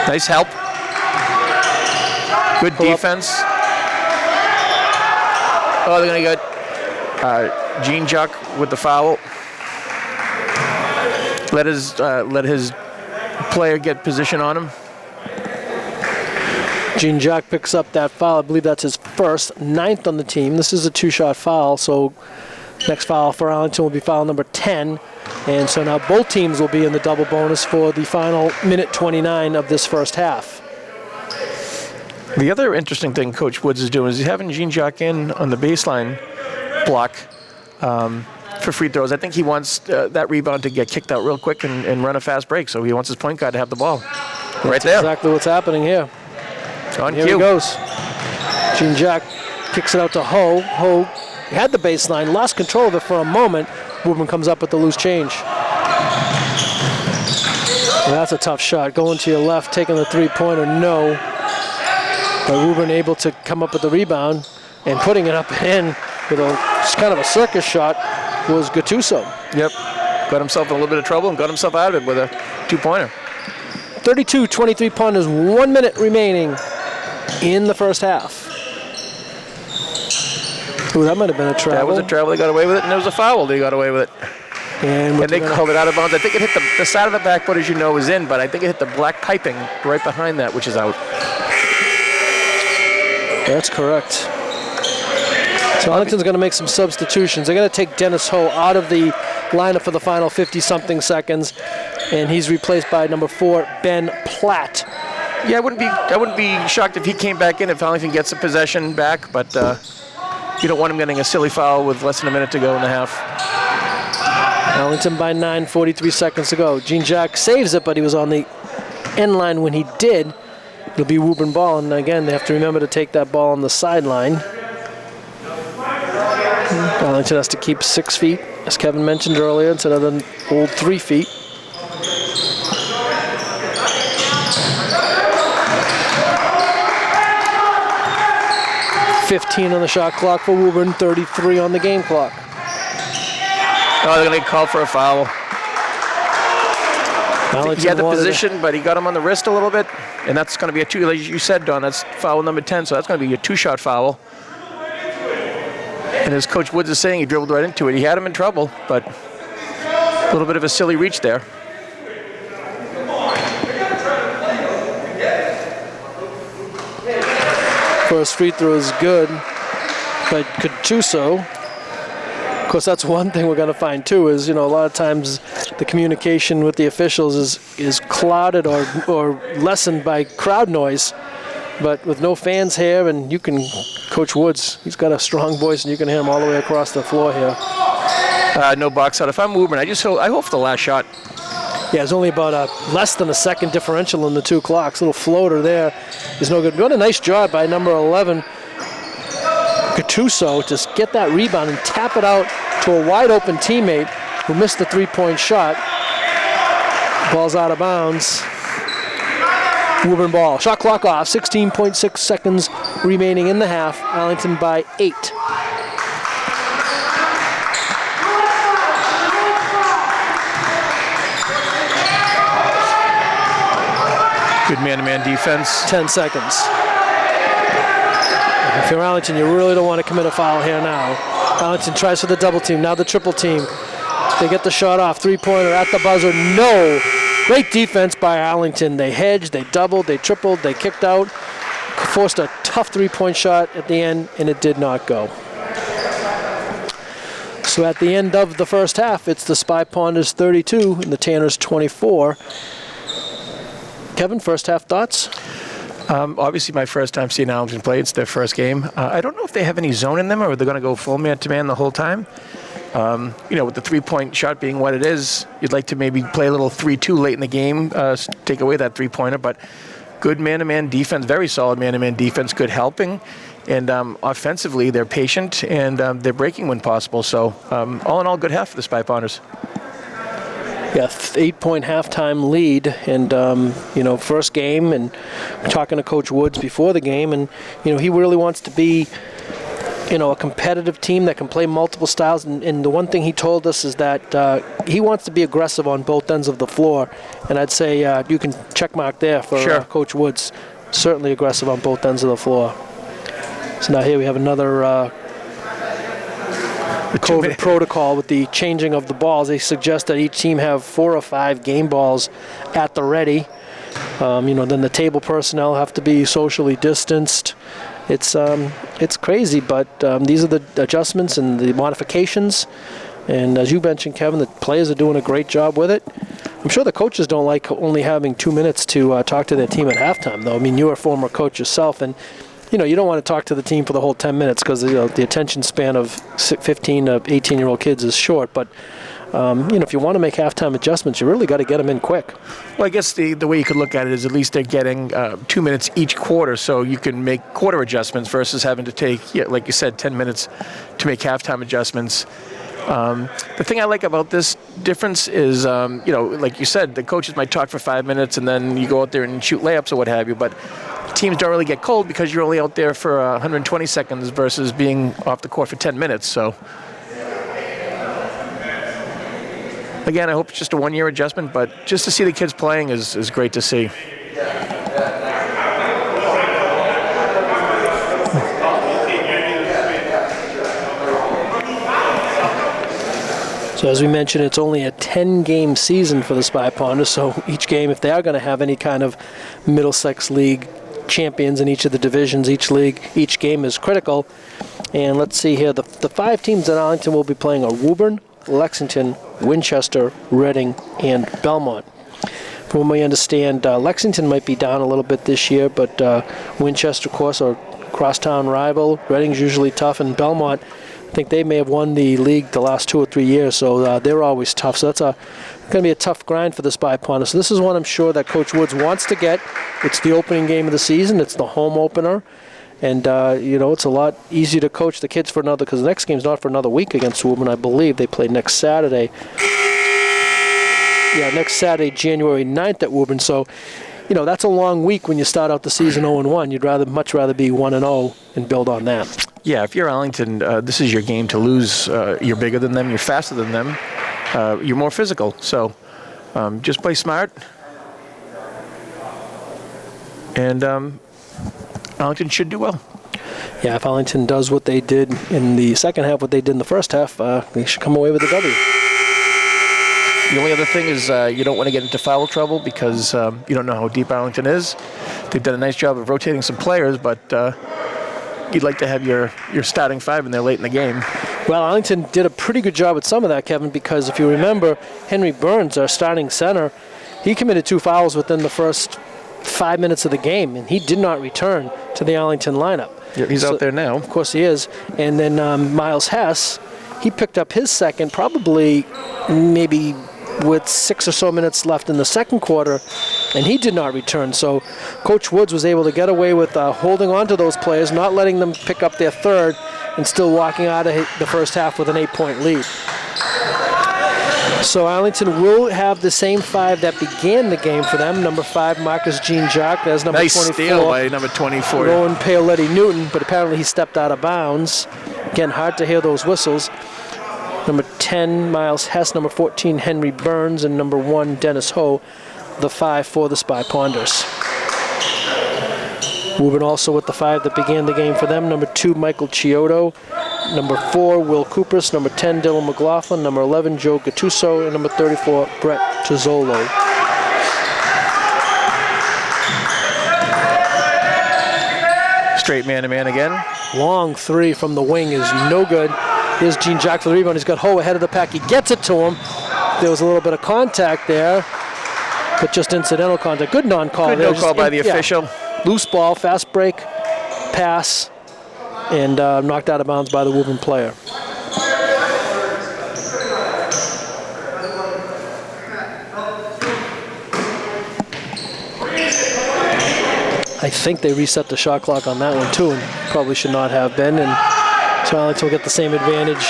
Nice help. Good defense. Oh, they're going to get Gene Juck with the foul. let his player get position on him. Gene Jack picks up that foul. I believe that's his first, 9th on the team. This is a 2-shot foul, so next foul for Arlington will be foul number 10. And so now both teams will be in the double bonus for the final minute 29 of this first half. The other interesting thing Coach Woods is doing is he's having Gene Jack in on the baseline block for free throws. I think he wants that rebound to get kicked out real quick and run a fast break, so he wants his point guard to have the ball. Right there. Exactly what's happening here. On Here cue. he goes. Gene Jack kicks it out to Ho. Ho had the baseline, lost control of it for a moment. Woburn comes up with the loose change. And that's a tough shot. Going to your left, taking the three-pointer, no. But Woburn able to come up with the rebound and putting it up and in with kind of a circus shot was Gattuso. Yep. Got himself in a little bit of trouble and got himself out of it with a 2-pointer. 32-23 Ponders, 1 minute remaining in the first half. Ooh, that might have been a travel. That was a travel. They got away with it, and there was a foul. They got away with it. And they called it out of bounds. I think it hit the side of the backboard, as you know, is in, but I think it hit the black piping right behind that, which is out. That's correct. So Arlington's going to make some substitutions. They're going to take Dennis Ho out of the lineup for the final 50-something seconds, and he's replaced by number 4, Ben Platt. Yeah, I wouldn't be shocked if he came back in if Arlington gets the possession back, but you don't want him getting a silly foul with less than a minute to go in the half. Arlington by 9, 43 seconds to go. Gene Jack saves it, but he was on the end line when he did. It'll be Woburn ball, and again, they have to remember to take that ball on the sideline. Arlington has to keep 6 feet, as Kevin mentioned earlier, instead of the old 3 feet. $15 on the shot clock for Woburn, 33 on the game clock. Oh, they're going to call for a foul. Arlington He had the wanted position, but he got him on the wrist a little bit, and that's going to be a 2. Like you said, Don, that's foul number 10, so that's going to be a 2-shot foul. And as Coach Woods is saying, he dribbled right into it. He had him in trouble, but a little bit of a silly reach there. First free throw is good by Gattuso. Of course, that's one thing we're going to find too is, a lot of times the communication with the officials is clouded or lessened by crowd noise. But with no fans here, and Coach Woods, he's got a strong voice, and you can hear him all the way across the floor here. No box out. If I'm Woburn, I hope for the last shot. Yeah, it's only about less than a second differential in the 2 clocks. Little floater there is no good. Doing a nice job by number 11, Gattuso, to get that rebound and tap it out to a wide open teammate who missed the 3-point shot. Ball's out of bounds. Woburn ball. Shot clock off. 16.6 seconds remaining in the half. Arlington by 8. Good man-to-man defense. 10 seconds. If you're Arlington, you really don't want to commit a foul here now. Arlington tries for the double team. Now the triple team. They get the shot off. 3-pointer at the buzzer. No. Great defense by Arlington. They hedged, they doubled, they tripled, they kicked out. Forced a tough 3-point shot at the end, and it did not go. So at the end of the first half, it's the Spy Ponders 32 and the Tanners 24. Kevin, first half thoughts? Obviously, my first time seeing Arlington play. It's their first game. I don't know if they have any zone in them or they're going to go full man-to-man the whole time. With the 3-point shot being what it is, you'd like to maybe play a little 3-2 late in the game, take away that 3-pointer. But good man-to-man defense, very solid man-to-man defense, good helping. And offensively, they're patient and they're breaking when possible. So all in all, good half for the Spy Ponders. Yeah, 8-point halftime lead, and first game, and talking to Coach Woods before the game, and he really wants to be, a competitive team that can play multiple styles. And the one thing he told us is that he wants to be aggressive on both ends of the floor, and I'd say you can check mark there for sure. Coach Woods. Certainly aggressive on both ends of the floor. So now here we have another COVID protocol with the changing of the balls. They suggest that each team have 4 or 5 game balls at the ready. Then the table personnel have to be socially distanced. It's crazy, but these are the adjustments and the modifications. And as you mentioned, Kevin, the players are doing a great job with it. I'm sure the coaches don't like only having 2 minutes to talk to their team at halftime, though. I mean, you're a former coach yourself, and you don't want to talk to the team for the whole 10 minutes because the attention span of 15 to 18-year-old kids is short. But if you want to make halftime adjustments, you really got to get them in quick. Well, I guess the way you could look at it is at least they're getting 2 minutes each quarter, so you can make quarter adjustments versus having to take, like you said, 10 minutes to make halftime adjustments. The thing I like about this difference is, like you said, the coaches might talk for 5 minutes and then you go out there and shoot layups or what have you, but teams don't really get cold because you're only out there for 120 seconds versus being off the court for 10 minutes. So, again, I hope it's just a one-year adjustment, but just to see the kids playing is great to see. So as we mentioned, it's only a 10-game season for the Spy Ponders, so each game, if they are going to have any kind of Middlesex League champions in each of the divisions, each game is critical. And let's see here, the 5 teams that Arlington will be playing are Woburn, Lexington, Winchester, Reading, and Belmont. From what we understand, Lexington might be down a little bit this year, but Winchester, of course, are crosstown rival. Reading's usually tough, and Belmont, I think they may have won the league the last 2 or 3 years, so they're always tough. So that's going to be a tough grind for the Spy Ponders. So this is one I'm sure that Coach Woods wants to get. It's the opening game of the season. It's the home opener. And, it's a lot easier to coach the kids for another, because the next game's not for another week against Woburn, I believe. They play next Saturday. Yeah, next Saturday, January 9th at Woburn. So, that's a long week when you start out the season 0-1. You'd much rather be 1-0 and build on that. Yeah, if you're Arlington, this is your game to lose. You're bigger than them. You're faster than them. You're more physical. So just play smart. And Arlington should do well. Yeah, if Arlington does what they did in the second half, what they did in the first half, they should come away with a W. The only other thing is you don't want to get into foul trouble because you don't know how deep Arlington is. They've done a nice job of rotating some players, but you'd like to have your starting 5 in there late in the game. Well, Arlington did a pretty good job with some of that, Kevin, because if you remember, Henry Burns, our starting center, he committed 2 fouls within the first 5 minutes of the game, and he did not return to the Arlington lineup. Yeah, he's out there now. Of course he is. And then Miles Hess, he picked up his second probably maybe with 6 or so minutes left in the second quarter, and he did not return. So Coach Woods was able to get away with holding on to those players, not letting them pick up their third, and still walking out of the first half with an 8-point lead. So Arlington will have the same 5 that began the game for them. Number 5, Marcus Jean-Jacques. There's number 24. Nice steal by number 24. Rowan Paoletti-Newton, but apparently he stepped out of bounds. Again, hard to hear those whistles. Number 10, Miles Hess. Number 14, Henry Burns. And number 1, Dennis Ho, the 5 for the Spy Ponders. Woburn also with the 5 that began the game for them. Number 2, Michael Chiodo. Number 4, Will Kupris. Number 10, Dylan Mclaughlin. Number 11, Joe Gattuso. And number 34, Brett Tozzolo. Straight man-to-man again. Long 3 from the wing is no good. Here's Jean-Jacques for the rebound. He's got Ho ahead of the pack. He gets it to him. There was a little bit of contact there, but just incidental contact. Good non-call. Good no-call by the official. Loose ball, fast break, pass, and knocked out of bounds by the Woburn player. I think they reset the shot clock on that one too, and probably should not have been. And so Arlington will get the same advantage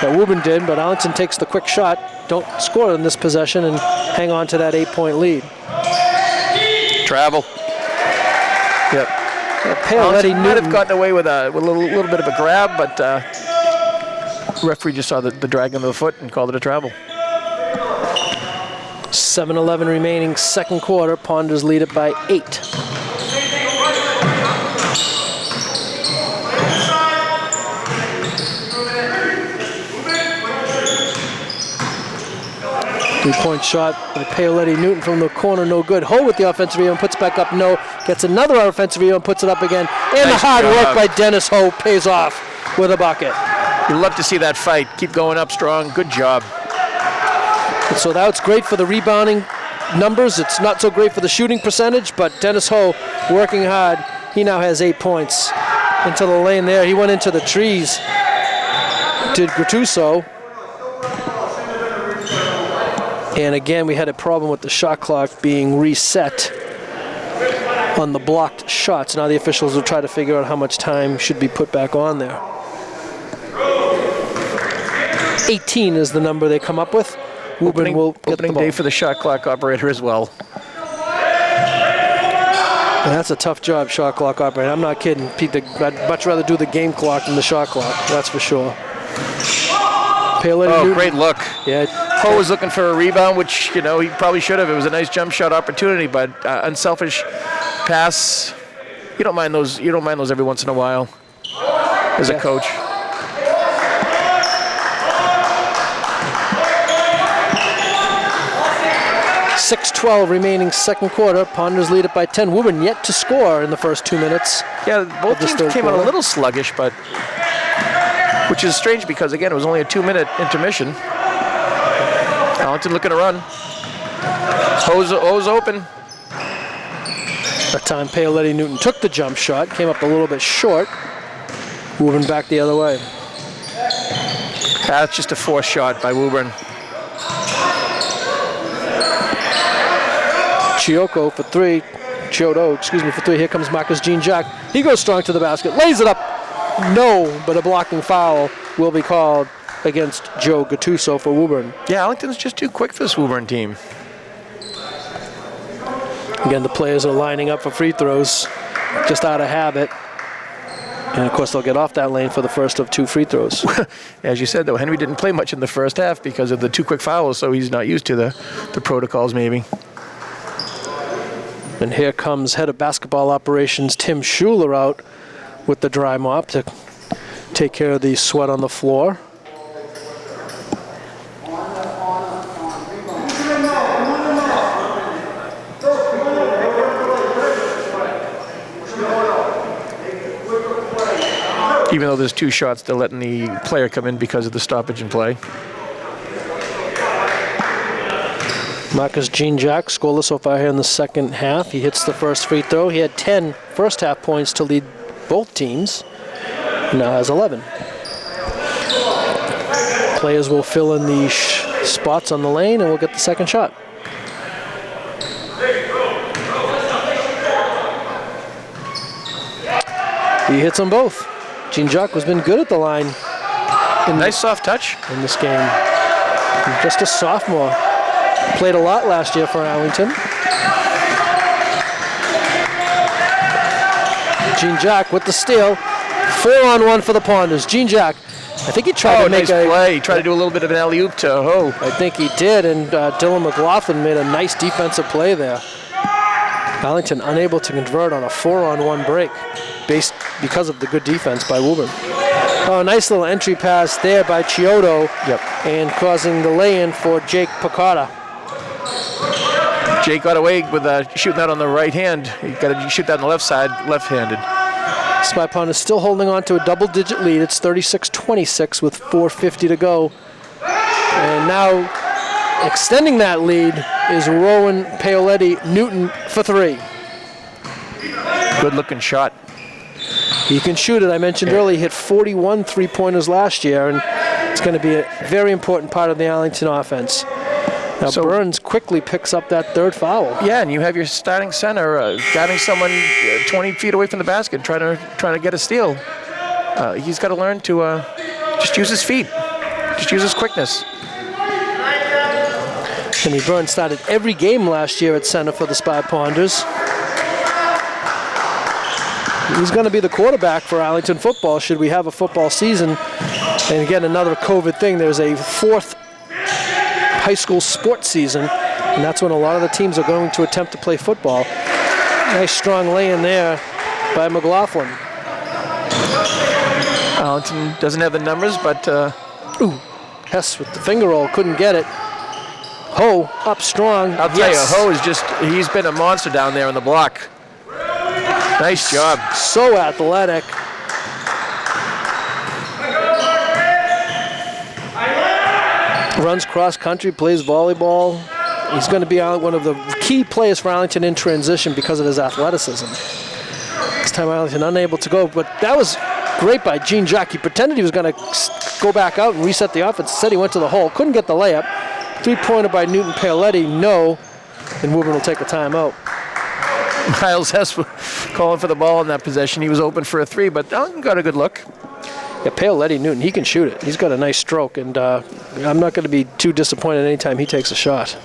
that Woburn did, but Arlington takes the quick shot, don't score in this possession, and hang on to that 8-point lead. Travel. Yep. Paoletti might have gotten away with a little bit of a grab, but referee just saw the drag into the foot and called it a travel. 7:11 remaining, second quarter. Ponders lead it by 8. 3-point shot by Paoletti Newton from the corner, no good. Ho with the offensive rebound, puts it back up, no. Gets another offensive rebound, puts it up again. And Nice the hard job. work by Dennis Ho pays off with a bucket. You love to see that fight. Keep going up strong. Good job. And so that's great for the rebounding numbers. It's not so great for the shooting percentage, but Dennis Ho working hard. He now has 8 points. Into the lane there. He went into the trees. Did Gattuso. And again, we had a problem with the shot clock being reset on the blocked shots. Now the officials will try to figure out how much time should be put back on there. 18 is the number they come up with. Woburn will get the Opening ball. day for the shot clock operator as well. And that's a tough job, shot clock operator. I'm not kidding. Pete, I'd much rather do the game clock than the shot clock. That's for sure. Paoletti Oh, Newton. great look. Yeah. Ho was looking for a rebound, which, he probably should have. It was a nice jump shot opportunity, but unselfish pass. You don't mind those. You don't mind those every once in a while as a coach. .6:12 remaining second quarter. Ponders lead it by 10. Woburn yet to score in the first 2 minutes. Yeah, both this teams third came out a quarter. little sluggish, but which is strange because, again, it was only a 2-minute intermission. Arlington looking to run. Ho's open. That time Paoletti Newton took the jump shot, came up a little bit short. Woburn back the other way. That's just a forced shot by Woburn. Chiodo for three. Here comes Marcus Jean-Jacques. He goes strong to the basket, lays it up. No, but a blocking foul will be called against Joe Gattuso for Woburn. Yeah, Arlington's just too quick for this Woburn team. Again, the players are lining up for free throws, just out of habit. And of course, they'll get off that lane for the first of 2 free throws. As you said, though, Henry didn't play much in the first half because of the 2 quick fouls, so he's not used to the protocols, maybe. And here comes head of basketball operations Tim Schuler out with the dry mop to take care of the sweat on the floor. Even though there's 2 shots, they're letting the player come in because of the stoppage in play. Marcus Jean-Jacques scoreless so far here in the second half. He hits the first free throw. He had 10 first half points to lead both teams. Now has 11. Players will fill in the spots on the lane and we'll get the second shot. He hits them both. Jean-Jacques has been good at the line Nice soft touch. in this game. Just a sophomore. Played a lot last year for Arlington. Jean-Jacques with the steal. 4-on-1 for the Ponders. Jean-Jacques, I think he tried to make nice play. He tried to do a little bit of an alley-oop to Ho. I think he did, and Dylan Mclaughlin made a nice defensive play there. Arlington unable to convert on a 4-on-1 break because of the good defense by Woburn. Oh, nice little entry pass there by Chiodo. Yep. And causing the lay-in for Jake Picotta. Jake got away with shooting that on the right hand. You got to shoot that on the left side, left-handed. Spy Pond is still holding on to a double-digit lead. It's 36-26 with 4:50 to go. And now extending that lead is Rowan Paoletti Newton for 3. Good-looking shot. He can shoot it. I mentioned earlier, he hit 41 three-pointers last year, and it's going to be a very important part of the Arlington offense. Now, Burns quickly picks up that third foul. Yeah, and you have your starting center guarding someone 20 feet away from the basket, trying to get a steal. He's got to learn to just use his feet, just use his quickness. Jimmy Burns started every game last year at center for the Spy Ponders. He's going to be the quarterback for Arlington football should we have a football season. And again, another COVID thing. There's a 4th high school sports season, and that's when a lot of the teams are going to attempt to play football. Nice strong lay-in there by Mclaughlin. Arlington doesn't have the numbers, but Hess with the finger roll, couldn't get it. Ho up strong. I'll tell you, Ho is he's been a monster down there on the block. Nice job. So athletic. Runs cross country, plays volleyball. He's going to be one of the key players for Arlington in transition because of his athleticism. This time Arlington unable to go, but that was great by Gene Jock. He pretended he was going to go back out and reset the offense. Said he went to the hole, couldn't get the layup. 3-pointer by Newton Paoletti, no, and Woburn will take a timeout. Miles Hess calling for the ball in that possession. He was open for a 3, but got a good look. Yeah, Paoletti Newton, he can shoot it. He's got a nice stroke, and I'm not going to be too disappointed anytime he takes a shot.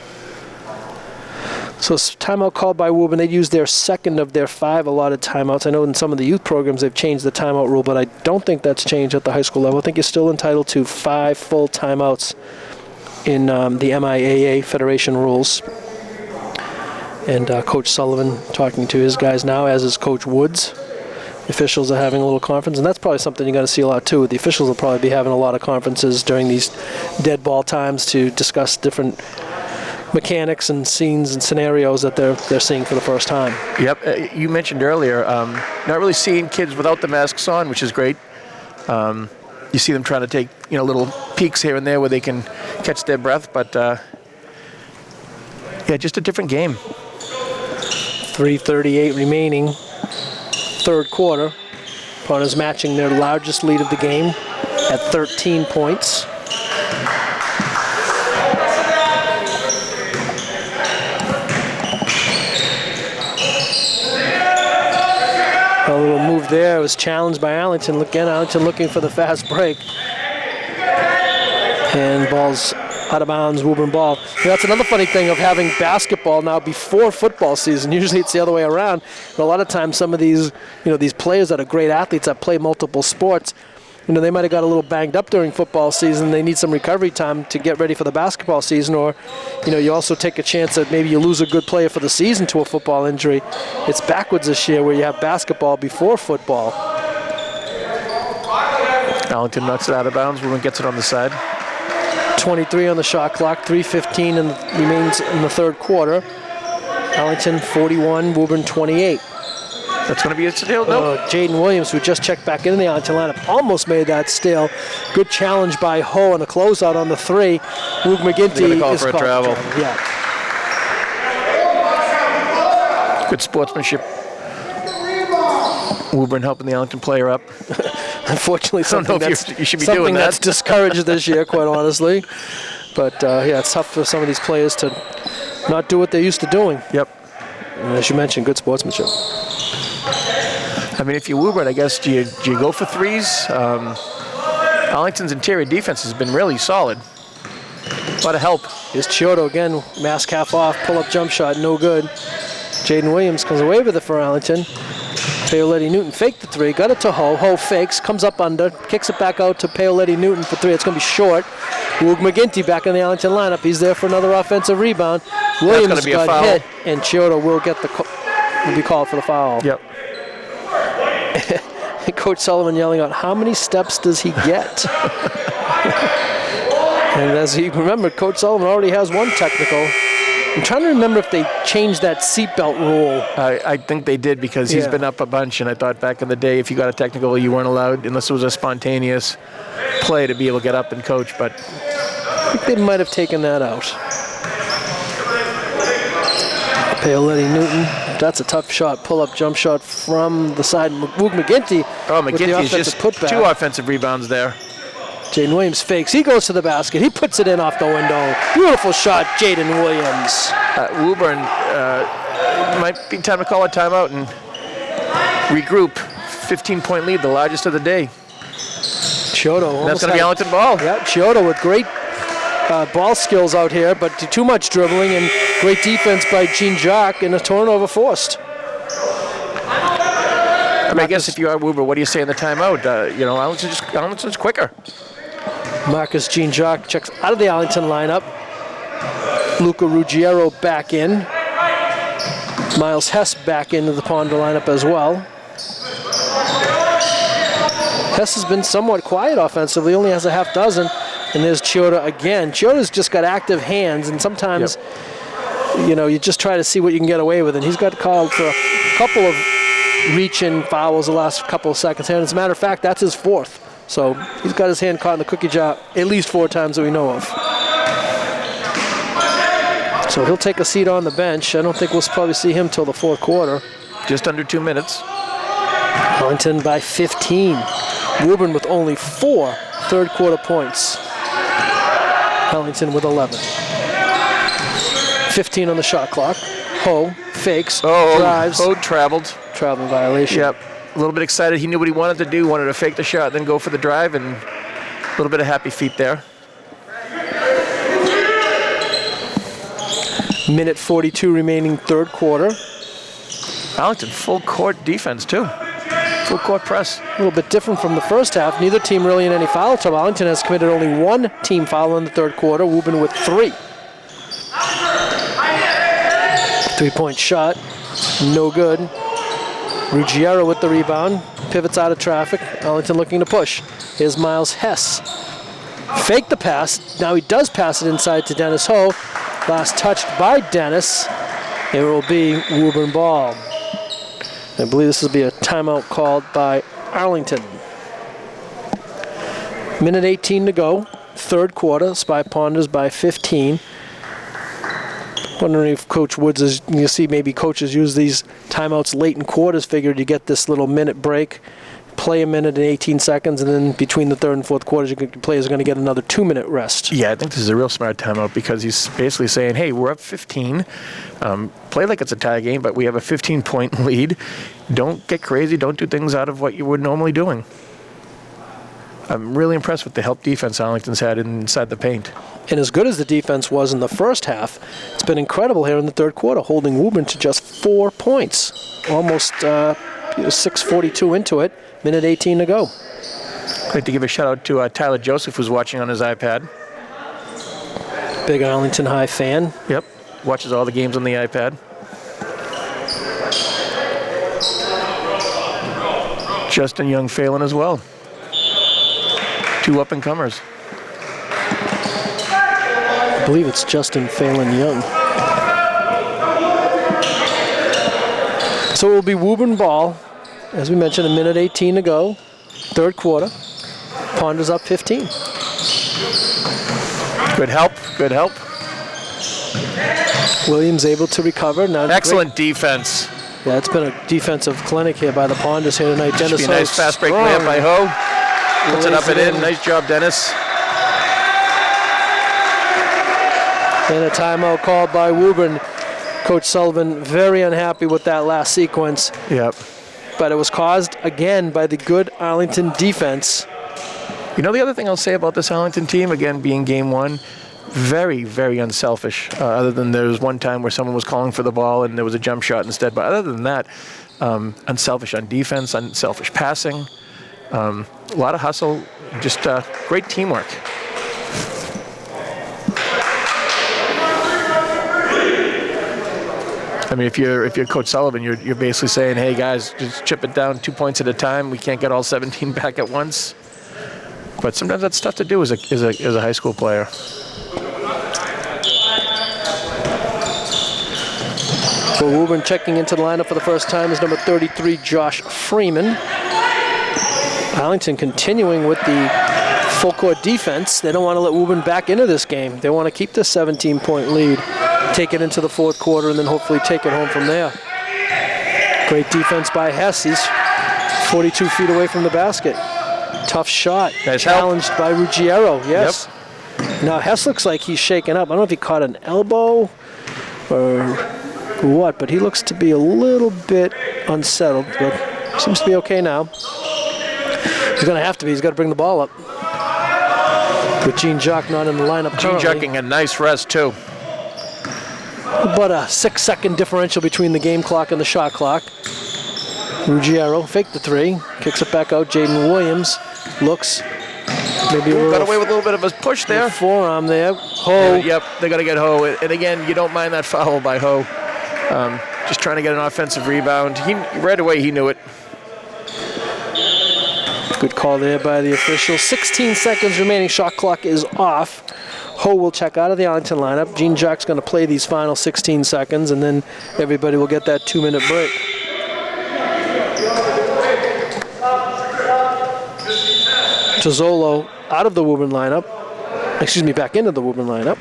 So timeout called by Woburn. They used their second of their 5 allotted timeouts. I know in some of the youth programs they've changed the timeout rule, but I don't think that's changed at the high school level. I think you're still entitled to 5 full timeouts in the MIAA Federation rules. And Coach Sullivan talking to his guys now, as is Coach Woods. The officials are having a little conference, and that's probably something you're going to see a lot too. The officials will probably be having a lot of conferences during these dead ball times to discuss different mechanics and scenes and scenarios that they're seeing for the first time. Yep, you mentioned earlier, not really seeing kids without the masks on, which is great. You see them trying to take little peeks here and there where they can catch their breath, but yeah, just a different game. 3:38 remaining, third quarter. Opponents matching their largest lead of the game at 13 points. A little move there. It was challenged by Arlington. Again, Arlington looking for the fast break. And ball's out of bounds, Woburn ball. That's another funny thing of having basketball now before football season. Usually it's the other way around. But a lot of times some of these, these players that are great athletes that play multiple sports, they might have got a little banged up during football season. They need some recovery time to get ready for the basketball season, or, you also take a chance that maybe you lose a good player for the season to a football injury. It's backwards this year where you have basketball before football. Arlington knocks it out of bounds. Woburn gets it on the side. 23 on the shot clock, 3:15 remains in the third quarter. Arlington 41, Woburn 28. That's going to be a steal. Nope. Jayden Williams, who just checked back into the Arlington lineup, almost made that steal. Good challenge by Ho and a closeout on the 3. Luke McGinty is called for a travel. Yeah. Good sportsmanship. Woburn helping the Arlington player up. Unfortunately, something you should be doing that. That's discouraged this year, quite honestly. But yeah, it's tough for some of these players to not do what they're used to doing. Yep. And as you mentioned, good sportsmanship. I mean, if you're Woburn, I guess, do you go for 3s? Arlington's interior defense has been really solid. A lot of help. Here's Chiodo again, mask half off, pull-up jump shot, no good. Jayden Williams comes away with it for Arlington. Paoletti Newton faked the 3, got it to Ho. Ho fakes, comes up under, kicks it back out to Paoletti Newton for 3. It's going to be short. Luke McGinty back in the Arlington lineup. He's there for another offensive rebound. Williams got hit, and Chiodo will be called for the foul. Yep. Coach Sullivan yelling out, how many steps does he get? And as you remember, Coach Sullivan already has 1 technical. I'm trying to remember if they changed that seatbelt rule. I think they did, because he's been up a bunch, and I thought back in the day if you got a technical, you weren't allowed, unless it was a spontaneous play, to be able to get up and coach. But I think they might have taken that out. Paoletti Newton, that's a tough shot, pull-up jump shot from the side. Luke McGinty. Oh, McGinty's just 2 offensive rebounds there. Jayden Williams fakes. He goes to the basket. He puts it in off the window. Beautiful shot, Jayden Williams. Woburn, might be time to call a timeout and regroup. 15-point lead, the largest of the day. Chiodo. That's going to be Arlington ball. Yeah, Chiodo with great ball skills out here, but too much dribbling and great defense by Gene Jock and a turnover forced. I mean, I guess if you are Woburn, what do you say in the timeout? Arlington's quicker. Marcus Gene Jock checks out of the Arlington lineup. Luca Ruggiero back in. Miles Hess back into the Ponder lineup as well. Hess has been somewhat quiet offensively, only has a half dozen. And there's Chioda again. Chioda's just got active hands, and sometimes, you just try to see what you can get away with. And he's got called for a couple of reach-in fouls the last couple of seconds here. And as a matter of fact, that's his fourth. So he's got his hand caught in the cookie jar at least 4 times that we know of. So he'll take a seat on the bench. I don't think we'll probably see him till the fourth quarter. Just under 2 minutes. Arlington by 15. Woburn with only 4 third-quarter points. Arlington with 11. 15 on the shot clock. Ho fakes, drives. Ho traveled. Traveling violation. Yep. A little bit excited. He knew what he wanted to do. Wanted to fake the shot, then go for the drive, and a little bit of happy feet there. Minute 42 remaining third quarter. Arlington full court defense too. Full court press. A little bit different from the first half. Neither team really in any foul trouble. Arlington has committed only 1 team foul in the third quarter. Woburn with 3. 3-point shot. No good. Ruggiero with the rebound. Pivots out of traffic. Arlington looking to push. Here's Miles Hess. Fake the pass. Now he does pass it inside to Dennis Ho. Last touched by Dennis. It will be Woburn ball. I believe this will be a timeout called by Arlington. Minute 18 to go. Third quarter. Spy Ponders by 15. Wondering if Coach Woods is, you see maybe coaches use these timeouts late in quarters, figured you get this little minute break, play a minute and 18 seconds, and then between the third and fourth quarters, your players are going to get another 2-minute rest. Yeah, I think this is a real smart timeout because he's basically saying, hey, we're up 15. Play like it's a tie game, but we have a 15-point lead. Don't get crazy. Don't do things out of what you were normally doing. I'm really impressed with the help defense Arlington's had inside the paint. And as good as the defense was in the first half, it's been incredible here in the third quarter, holding Woburn to just 4 points. Almost 6:42 into it, minute 18 to go. I'd like to give a shout out to Tyler Joseph, who's watching on his iPad. Big Arlington High fan. Yep, watches all the games on the iPad. Justin Young Phelan as well. 2 up-and-comers. I believe it's Justin Phelan Young. So it will be Woburn ball. As we mentioned, a minute 18 to go. Third quarter. Ponders up 15. Good help. Good help. Williams able to recover. Now excellent defense. Yeah, it's been a defensive clinic here by the Ponders here tonight. Dennis Should be a nice fast break layup by Ho. Puts it up and in. Nice job, Dennis. And a timeout called by Woburn. Coach Sullivan very unhappy with that last sequence. Yep. But it was caused again by the good Arlington defense. You know the other thing I'll say about this Arlington team, again being game 1, very, very unselfish. Other than there was one time where someone was calling for the ball and there was a jump shot instead. But other than that, unselfish on defense, unselfish passing. A lot of hustle, just great teamwork. I mean, if you're Coach Sullivan, you're basically saying, hey guys, just chip it down 2 points at a time. We can't get all 17 back at once. But sometimes that's tough to do as a high school player. So Woburn checking into the lineup for the first time is number 33, Josh Freeman. Arlington continuing with the full court defense. They don't want to let Woburn back into this game. They want to keep this 17-point lead, take it into the fourth quarter, and then hopefully take it home from there. Great defense by Hess. He's 42 feet away from the basket. Tough shot. Nice challenged help by Ruggiero, yes. Yep. Now Hess looks like he's shaken up. I don't know if he caught an elbow or what, but he looks to be a little bit unsettled, but seems to be okay now. He's going to have to be. He's got to bring the ball up. With Gene Jock not in the lineup currently. Gene Jock getting a nice rest, too. But a 6-second differential between the game clock and the shot clock. Ruggiero faked the 3, kicks it back out. Jayden Williams looks. Maybe got away with a little bit of a push there. Forearm there. Ho. Yep, they got to get Ho. And again, you don't mind that foul by Ho. Just trying to get an offensive rebound. Right away, he knew it. Good call there by the official. 16 seconds remaining. Shot clock is off. Ho will check out of the Arlington lineup. Gene Jack's going to play these final 16 seconds, and then everybody will get that 2-minute break. Tizzolo out of the Woburn lineup. Back into the Woburn lineup.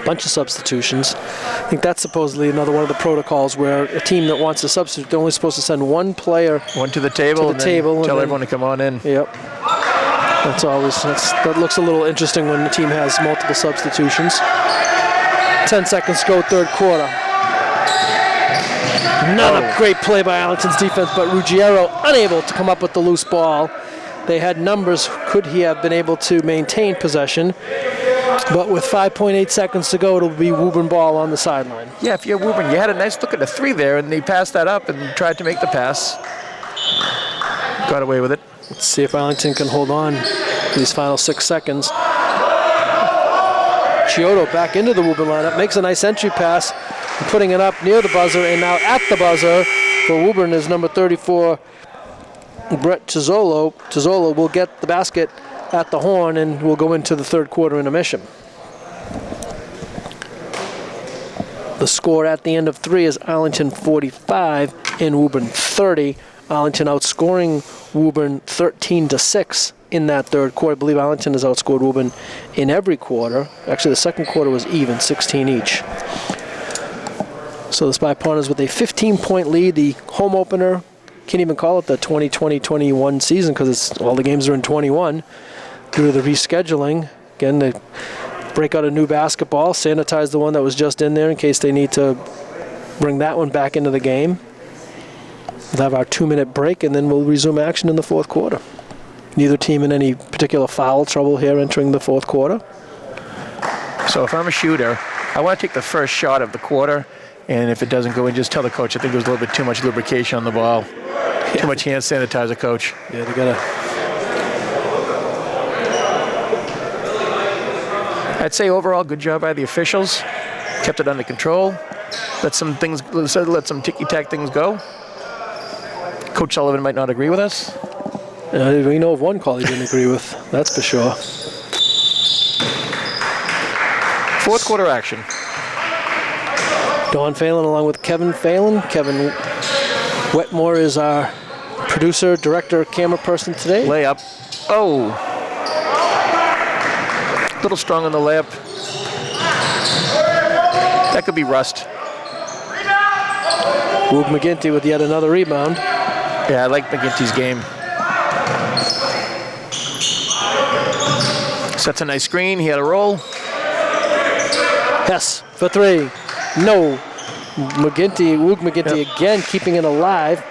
Bunch of substitutions. I think that's supposedly another one of the protocols where a team that wants to substitute, they're only supposed to send one player to the table, and tell everyone to come on in. Yep. That looks a little interesting when the team has multiple substitutions. 10 seconds to go, third quarter. A great play by Arlington's defense, but Ruggiero unable to come up with the loose ball. They had numbers. Could he have been able to maintain possession? But with 5.8 seconds to go, it'll be Woburn ball on the sideline. Yeah, if you're Woburn, you had a nice look at the three there, and they passed that up and tried to make the pass. Got away with it. Let's see if Arlington can hold on for these final 6 seconds. Chiodo back into the Woburn lineup, makes a nice entry pass, putting it up near the buzzer, and now at the buzzer for Woburn is number 34, Brett Tizzolo. Tizzolo will get the basket at the horn, and we'll go into the third quarter intermission. The score at the end of 3 is Arlington 45 and Woburn 30. Arlington outscoring Woburn 13-6 in that third quarter. I believe Arlington has outscored Woburn in every quarter. Actually, the second quarter was even, 16 each. So the Spy Ponders with a 15-point lead. The home opener, can't even call it the 2020-21 season because all the games are in 21 due to the rescheduling. Again, they break out a new basketball, sanitize the one that was just in there in case they need to bring that one back into the game. We'll have our 2-minute break, and then we'll resume action in the fourth quarter. Neither team in any particular foul trouble here entering the fourth quarter. So if I'm a shooter, I want to take the first shot of the quarter, and if it doesn't go in, just tell the coach, I think there was a little bit too much lubrication on the ball. Too much hand sanitizer, coach. Yeah, they got to... I'd say overall, good job by the officials. Kept it under control. Let some ticky-tack things go. Coach Sullivan might not agree with us. We know of one call he didn't agree with, that's for sure. Fourth quarter action. Don Phelan along with Kevin Phelan. Kevin Wetmore is our producer, director, camera person today. Layup. Oh. A little strong on the layup. That could be rust. Woog McGinty with yet another rebound. Yeah, I like McGinty's game. Sets a nice screen. He had a roll. Hess for 3. No. Woog McGinty again keeping it alive.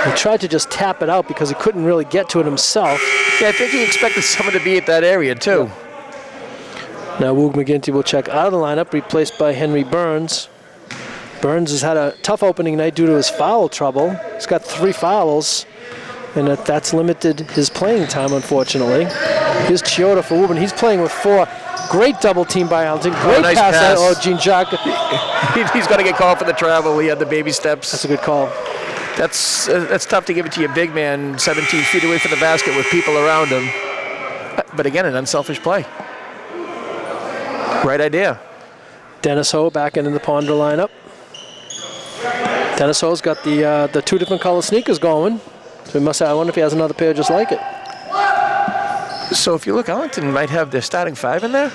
He tried to just tap it out because he couldn't really get to it himself. Yeah, I think he expected someone to be at that area too. Yeah. Now Woog McGinty will check out of the lineup, replaced by Henry Burns. Burns has had a tough opening night due to his foul trouble. He's got 3 fouls, and that's limited his playing time, unfortunately. Here's Chiodo for Woburn. He's playing with 4. Great double team by Arlington. Great nice pass. pass. Gene Jack. He's going to get called for the travel. He had the baby steps. That's a good call. That's tough to give it to your big man 17 feet away from the basket with people around him. But again, an unselfish play. Right idea. Dennis Ho back into the Ponder lineup. Dennis Ho's got the 2 different color sneakers going. So he must have, I wonder if he has another pair just like it. So if you look, Arlington might have their starting 5 in there.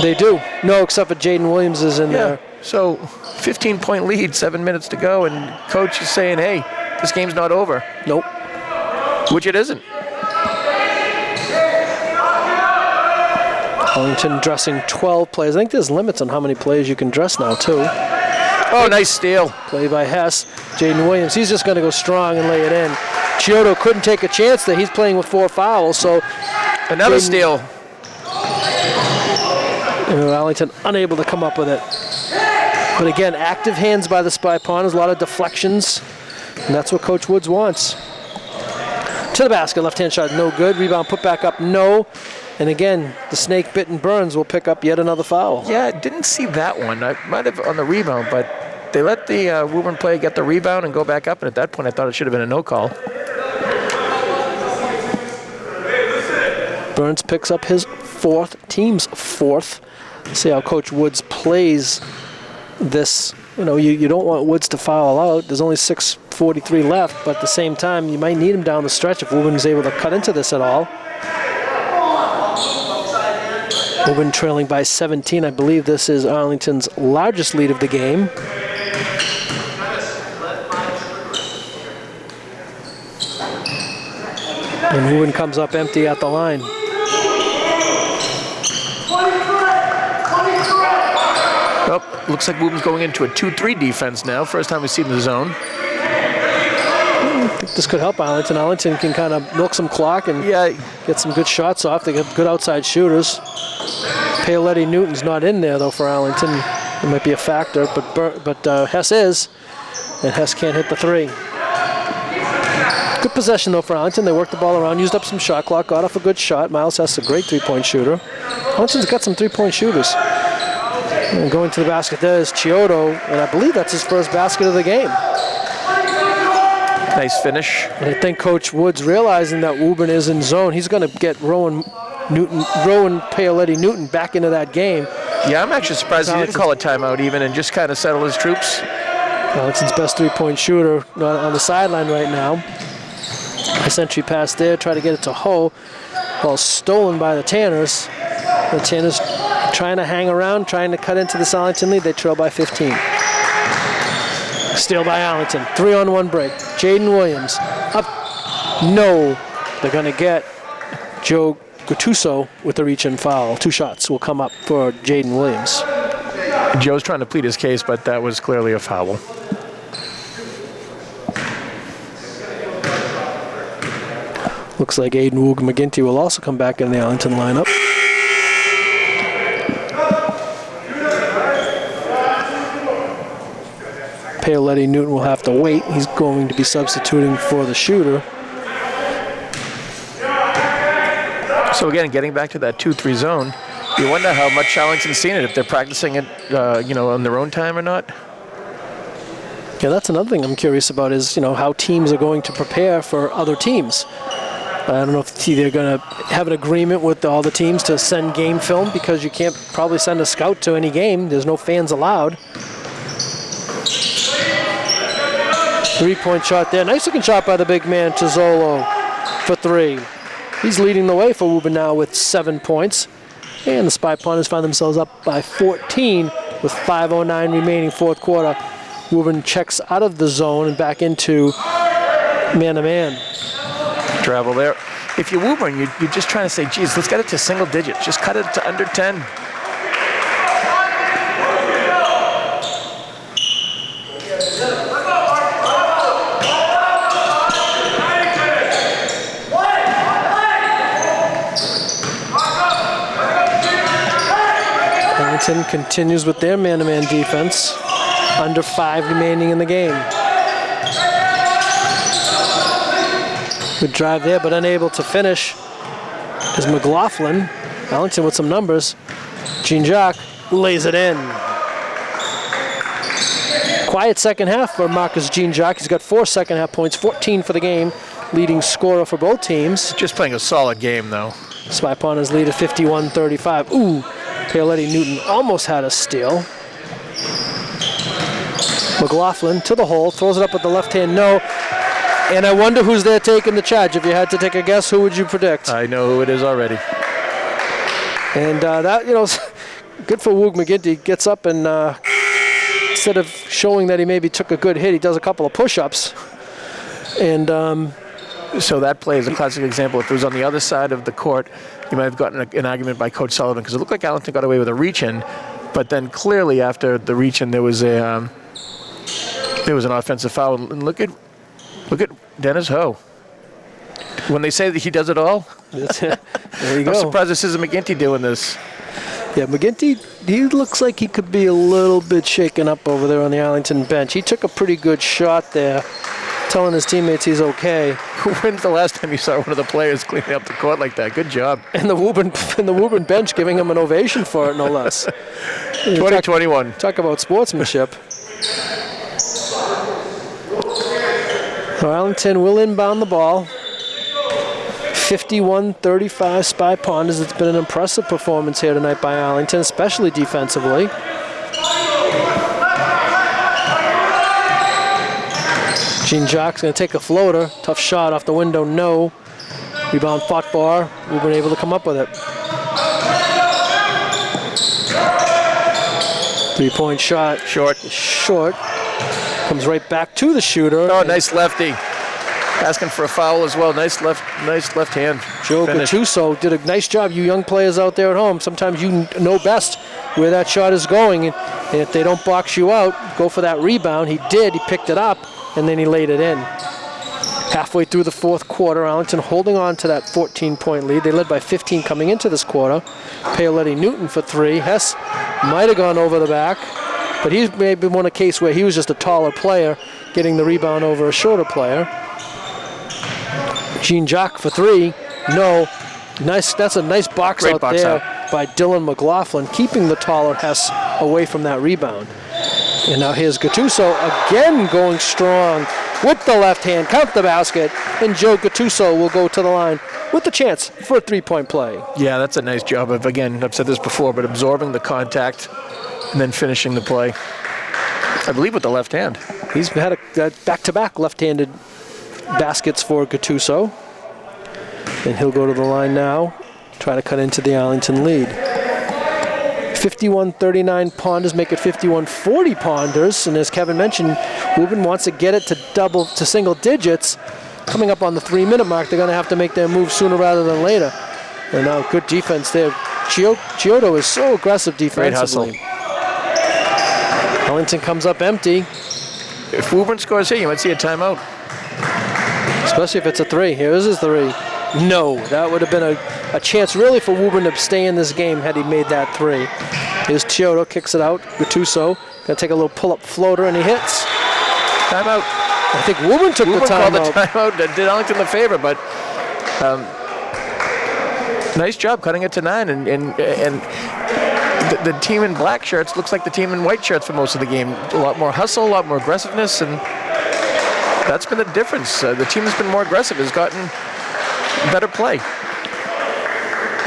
They do. No, except for Jayden Williams is in there. So 15-point lead, 7 minutes to go, and coach is saying, hey, this game's not over. Nope. Which it isn't. Arlington dressing 12 players. I think there's limits on how many players you can dress now, too. Oh, nice steal. Play by Hess. Jayden Williams, he's just going to go strong and lay it in. Chiodo couldn't take a chance there. He's playing with 4 fouls, so... Another steal. Arlington unable to come up with it. But again, active hands by the Spy Ponders, a lot of deflections, and that's what Coach Woods wants. To the basket, left-hand shot, no good. Rebound put back up, no. And again, the snake-bitten Burns will pick up yet another foul. Yeah, I didn't see that one. I might have on the rebound, but they let the Woburn player get the rebound and go back up, and at that point I thought it should have been a no call. Burns picks up his team's fourth. See how Coach Woods plays this. You don't want Woods to foul out. There's only 6:43 left, but at the same time, you might need him down the stretch if Woburn is able to cut into this at all. Woburn trailing by 17. I believe this is Arlington's largest lead of the game. And Woburn comes up empty at the line. Oh, looks like Woburn's going into a 2-3 defense now. First time we've seen the zone. I think this could help Arlington. Arlington can kind of milk some clock and get some good shots off. They got good outside shooters. Paoletti Newton's not in there, though, for Arlington. It might be a factor, but Hess is, and Hess can't hit the three. Good possession, though, for Arlington. They worked the ball around, used up some shot clock, got off a good shot. Miles Hess, a great three-point shooter. Arlington's got some three-point shooters. And going to the basket there is Chiodo, and I believe that's his first basket of the game. Nice finish. And I think Coach Woods, realizing that Woburn is in zone, he's going to get Rowan Paoletti Newton back into that game. Yeah, I'm actually surprised he didn't call a timeout even and just kind of settle his troops. Arlington's best three-point shooter on the sideline right now. Nice entry pass there, try to get it to Ho. Ball stolen by the Tanners. The Tanners trying to hang around, trying to cut into the Arlington lead. They trail by 15. Steal by Arlington. 3-on-1 break. Jayden Williams up. No. They're going to get Joe Gattuso with the reach and foul. 2 shots will come up for Jayden Williams. Joe's trying to plead his case, but that was clearly a foul. Looks like Aiden Woog-McGinty will also come back in the Arlington lineup. Paoletti Newton will have to wait. He's going to be substituting for the shooter. So again, getting back to that 2-3 zone, you wonder how much Arlington's seen it, if they're practicing it, on their own time or not. Yeah, that's another thing I'm curious about is, how teams are going to prepare for other teams. I don't know if they're going to have an agreement with all the teams to send game film, because you can't probably send a scout to any game. There's no fans allowed. 3-point shot there. Nice looking shot by the big man, Tizzolo, for 3. He's leading the way for Woburn now with 7 points. And the Spy Ponders find themselves up by 14 with 5:09 remaining fourth quarter. Woburn checks out of the zone and back into man-to-man. Travel there. If you're Woburn, you're just trying to say, geez, let's get it to single digits. Just cut it to under 10. Arlington continues with their man-to-man defense. Under 5 remaining in the game. Good drive there, but unable to finish is Mclaughlin. Arlington with some numbers. Jean-Jacques lays it in. Quiet second half for Marcus Jean-Jacques. He's got 4 second half points, 14 for the game. Leading scorer for both teams. Just playing a solid game, though. Spy Ponders lead at 51-35. Ooh, Paoletti Newton almost had a steal. Mclaughlin to the hole, throws it up with the left hand, no. And I wonder who's there taking the charge. If you had to take a guess, who would you predict? I know who it is already. And that, good for Woog-McGinty. Gets up and instead of showing that he maybe took a good hit, he does a couple of push-ups. And so that play is a classic example. If it was on the other side of the court, you might have gotten an argument by Coach Sullivan, because it looked like Arlington got away with a reach-in, but then clearly after the reach-in there was an offensive foul. And look at Dennis Ho. When they say that he does it all, there you go. I'm surprised this isn't McGinty doing this. Yeah, McGinty, he looks like he could be a little bit shaken up over there on the Arlington bench. He took a pretty good shot there, telling his teammates he's okay. When's the last time you saw one of the players cleaning up the court like that? Good job. And the Woburn bench giving him an ovation for it, no less. 2021. Talk about sportsmanship. Arlington will inbound the ball. 51-35 Spy Ponders. It's been an impressive performance here tonight by Arlington, especially defensively. Gene Jock's going to take a floater. Tough shot off the window, no. Rebound fought for. We've been able to come up with it. 3-point shot. Short. Comes right back to the shooter. Oh, nice lefty. Asking for a foul as well. Nice left hand. Joe Gattuso did a nice job. You young players out there at home, sometimes you know best where that shot is going. And if they don't box you out, go for that rebound. He did. He picked it up, and then he laid it in. Halfway through the fourth quarter, Arlington holding on to that 14-point lead. They led by 15 coming into this quarter. Paoletti Newton for 3. Hess might have gone over the back, but he's maybe won a case where he was just a taller player getting the rebound over a shorter player. Gene Jock for 3. No. Nice. That's a nice box Great out box there out by Dylan Mclaughlin, keeping the taller Hess away from that rebound. And now here's Gattuso again going strong with the left hand. Count the basket. And Joe Gattuso will go to the line with the chance for a 3-point play. Yeah, that's a nice job of, again, I've said this before, but absorbing the contact and then finishing the play. I believe with the left hand. He's had a back-to-back left-handed baskets for Gattuso. And he'll go to the line now, try to cut into the Arlington lead. 51-39 Ponders make it 51-40 Ponders. And as Kevin mentioned, Woburn wants to get it to single digits. Coming up on the 3-minute mark, they're going to have to make their move sooner rather than later. And now good defense there. Chiodo is so aggressive defensively. Great hustle. Arlington comes up empty. If Woburn scores here, you might see a timeout. Especially if it's a 3. Here is his 3. No, that would have been a chance really for Woburn to stay in this game had he made that 3. Here's Chiodo, kicks it out. Gattuso going to take a little pull-up floater, and he hits. Timeout. I think Woburn took the timeout. Called the timeout. That did Arlington the favor, but nice job cutting it to 9. And the team in black shirts looks like the team in white shirts for most of the game. A lot more hustle, a lot more aggressiveness, and that's been the difference. The team that's been more aggressive has gotten better play.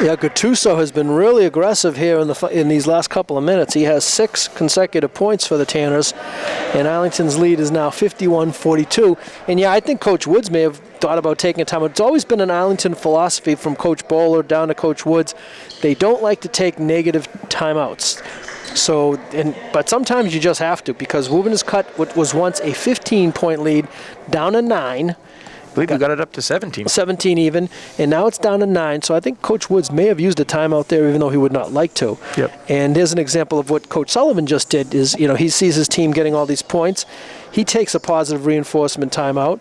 Yeah, Gattuso has been really aggressive here in these last couple of minutes. He has 6 consecutive points for the Tanners, and Arlington's lead is now 51-42. And yeah, I think Coach Woods may have thought about taking a timeout. It's always been an Arlington philosophy from Coach Bowler down to Coach Woods. They don't like to take negative timeouts. But sometimes you just have to, because Woburn has cut what was once a 15-point lead down to 9. I believe we got it up to 17. 17 even, and now it's down to 9. So I think Coach Woods may have used a timeout there, even though he would not like to. Yep. And there's an example of what Coach Sullivan just did. Is he sees his team getting all these points, he takes a positive reinforcement timeout.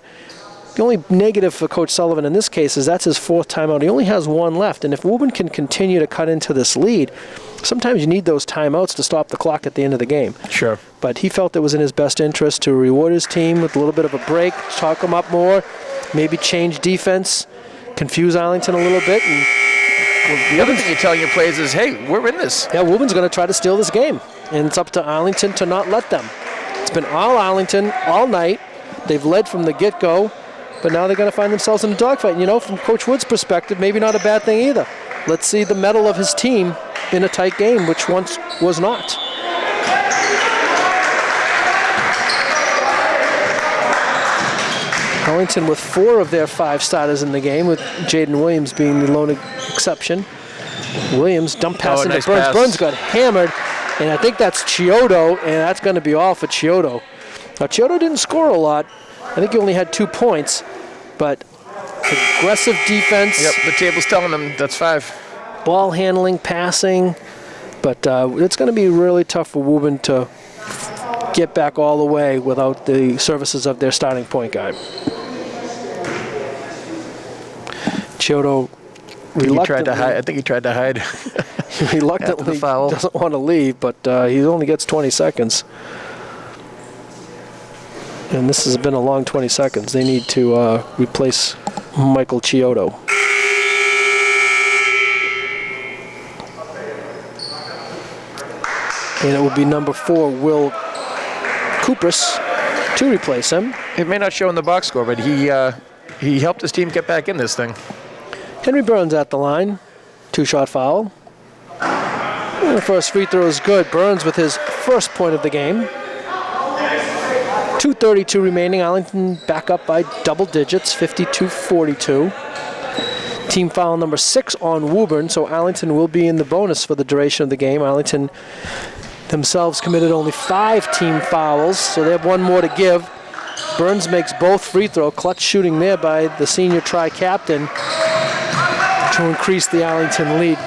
The only negative for Coach Sullivan in this case is that's his 4th timeout. He only has 1 left, and if Woburn can continue to cut into this lead, sometimes you need those timeouts to stop the clock at the end of the game. Sure. But he felt it was in his best interest to reward his team with a little bit of a break, talk them up more, maybe change defense, confuse Arlington a little bit. And the other thing you're telling your players is, hey, we're in this. Yeah, Woburn's going to try to steal this game, and it's up to Arlington to not let them. It's been all Arlington all night. They've led from the get-go, but now they're going to find themselves in a dogfight. And, from Coach Wood's perspective, maybe not a bad thing either. Let's see the mettle of his team in a tight game, which once was not. Arlington with 4 of their 5 starters in the game, with Jayden Williams being the lone exception. Williams dump pass into nice Burns. pass. Burns got hammered, and I think that's Chiodo, and that's going to be all for Chiodo. Now, Chiodo didn't score a lot. I think he only had 2 points, but aggressive defense. Yep, the table's telling them that's 5. Ball handling, passing, but it's going to be really tough for Woburn to get back all the way without the services of their starting point guard. Chiodo reluctantly, I think he tried to hide. reluctantly doesn't want to leave, but he only gets 20 seconds. And this has been a long 20 seconds. They need to replace Michael Chiodo. And it will be number 4, Will Kupris, to replace him. It may not show in the box score, but he helped his team get back in this thing. Henry Burns at the line. 2-shot foul. And the first free throw is good. Burns with his first point of the game. 2:32 remaining. Arlington back up by double digits, 52-42. Team foul number 6 on Woburn, so Arlington will be in the bonus for the duration of the game. Arlington themselves committed only 5 team fouls, so they have one more to give. Burns makes both free throw. Clutch shooting there by the senior tri-captain to increase the Arlington lead.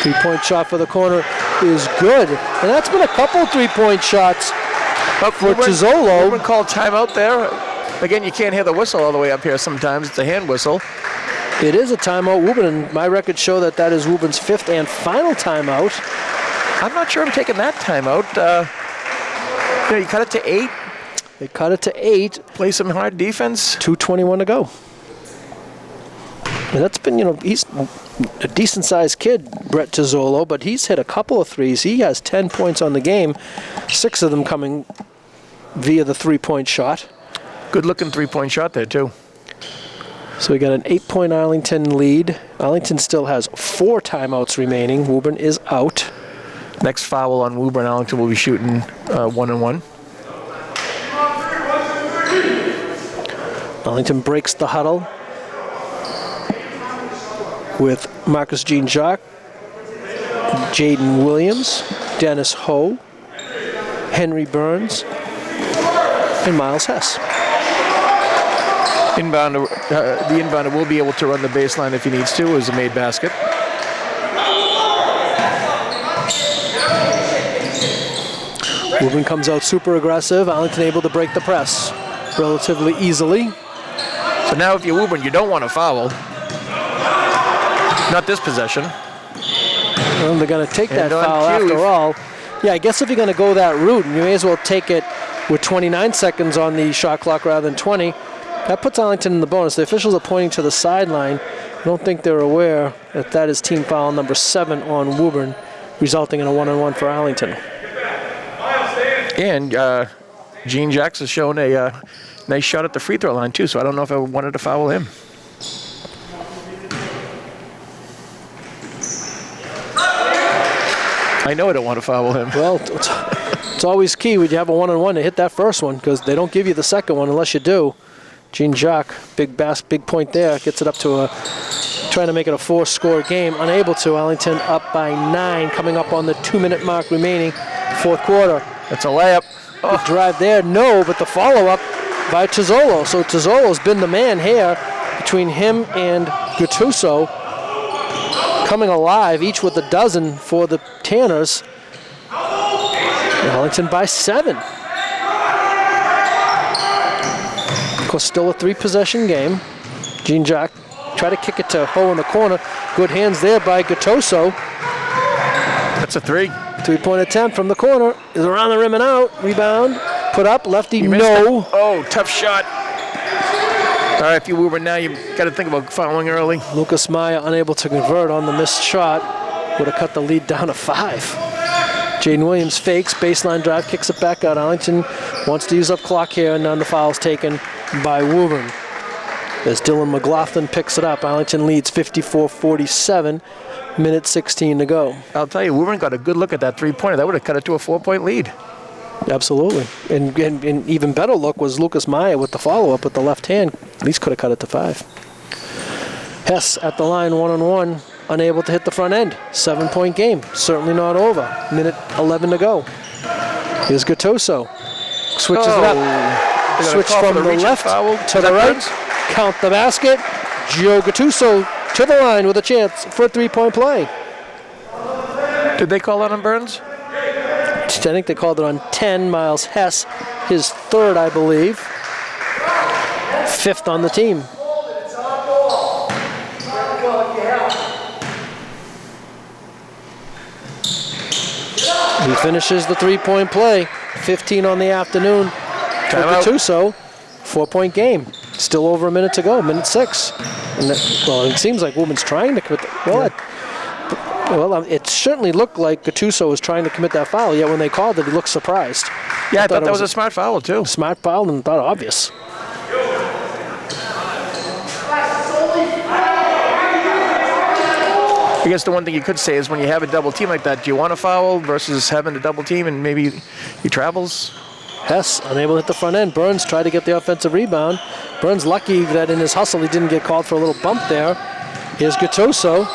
3-point shot for the corner is good, and that's been a couple 3-point shots for Tizzolo. Woburn called timeout there. Again, you can't hear the whistle all the way up here sometimes. It's a hand whistle. It is a timeout, Woburn, and my records show that that is Woburn's 5th and final timeout. I'm not sure I'm taking that timeout. You cut it to 8. They cut it to 8. Play some hard defense. 2:21 to go. And that's been, he's a decent-sized kid, Brett Tizzolo, but he's hit a couple of threes. He has 10 points on the game, 6 of them coming via the 3-point shot. Good-looking 3-point shot there, too. So we got an 8-point Arlington lead. Arlington still has 4 timeouts remaining. Woburn is out. Next foul on Woburn, Arlington will be shooting 1-and-1. Arlington breaks the huddle with Marcus Jean-Jacques, Jayden Williams, Dennis Ho, Henry Burns, and Miles Hess. The inbounder will be able to run the baseline if he needs to as a made basket. Woburn comes out super aggressive. Arlington able to break the press relatively easily. So now if you're Woburn, you don't want to foul. Not this possession. Well, they're going to take that foul after all. Yeah, I guess if you're going to go that route, you may as well take it with 29 seconds on the shot clock rather than 20. That puts Arlington in the bonus. The officials are pointing to the sideline. I don't think they're aware that that is team foul number 7 on Woburn, resulting in a 1-on-1 for Arlington. And Gene Jacks has shown a nice shot at the free throw line, too, so I don't know if I wanted to foul him. I know I don't want to foul him. Well, it's always key when you have a 1-on-1 to hit that first one, because they don't give you the second one unless you do. Jean-Jacques, big point there, gets it up to trying to make it a 4-score game. Unable to. Arlington up by 9, coming up on the 2-minute mark remaining, 4th quarter. That's a layup. Oh. The drive there, no, but the follow-up by Tizzolo. So Tizzolo's been the man here between him and Gattuso, coming alive, each with a dozen for the Tanners. Arlington by 7. Of course, still a 3-possession game. Jean-Jacques try to kick it to Ho in the corner. Good hands there by Gattuso. That's a 3. 3-point attempt from the corner. Is around the rim and out. Rebound. Put up. Lefty, no. Oh, tough shot. All right, if you Woburn now, you've got to think about fouling early. Lucas Maya unable to convert on the missed shot. Would have cut the lead down to 5. Jayden Williams fakes. Baseline drive. Kicks it back out. Arlington wants to use up clock here, and none of the fouls taken by Woburn. As Dylan Mclaughlin picks it up, Arlington leads 54-47. Minute 16 to go. I'll tell you, Woburn got a good look at that 3-pointer. That would have cut it to a 4-point lead. Absolutely. And even better look was Lucas Maya with the follow-up with the left hand. At least could have cut it to 5. Hess at the line, 1-on-1, unable to hit the front end. 7-point game. Certainly not over. Minute 11 to go. Here's Gattuso. Switches it up. Switch from the left to the right. Count the basket. Joe Gattuso to the line with a chance for a 3-point play. Did they call that on Burns? I think they called it on 10. Miles Hess, his 3rd, I believe. 5th on the team. He finishes the 3-point play. 15 on the afternoon for Gattuso. 4-point game. Still over a minute to go. Minute 6. And it seems like Woburn trying to commit. It certainly looked like Gattuso was trying to commit that foul. Yet when they called it, he looked surprised. Yeah, I thought that was a smart foul too. Smart foul and thought obvious. I guess the one thing you could say is when you have a double team like that, do you want to foul versus having a double team and maybe he travels? Hess unable to hit the front end. Burns tried to get the offensive rebound. Burns lucky that in his hustle he didn't get called for a little bump there. Here's Gattuso.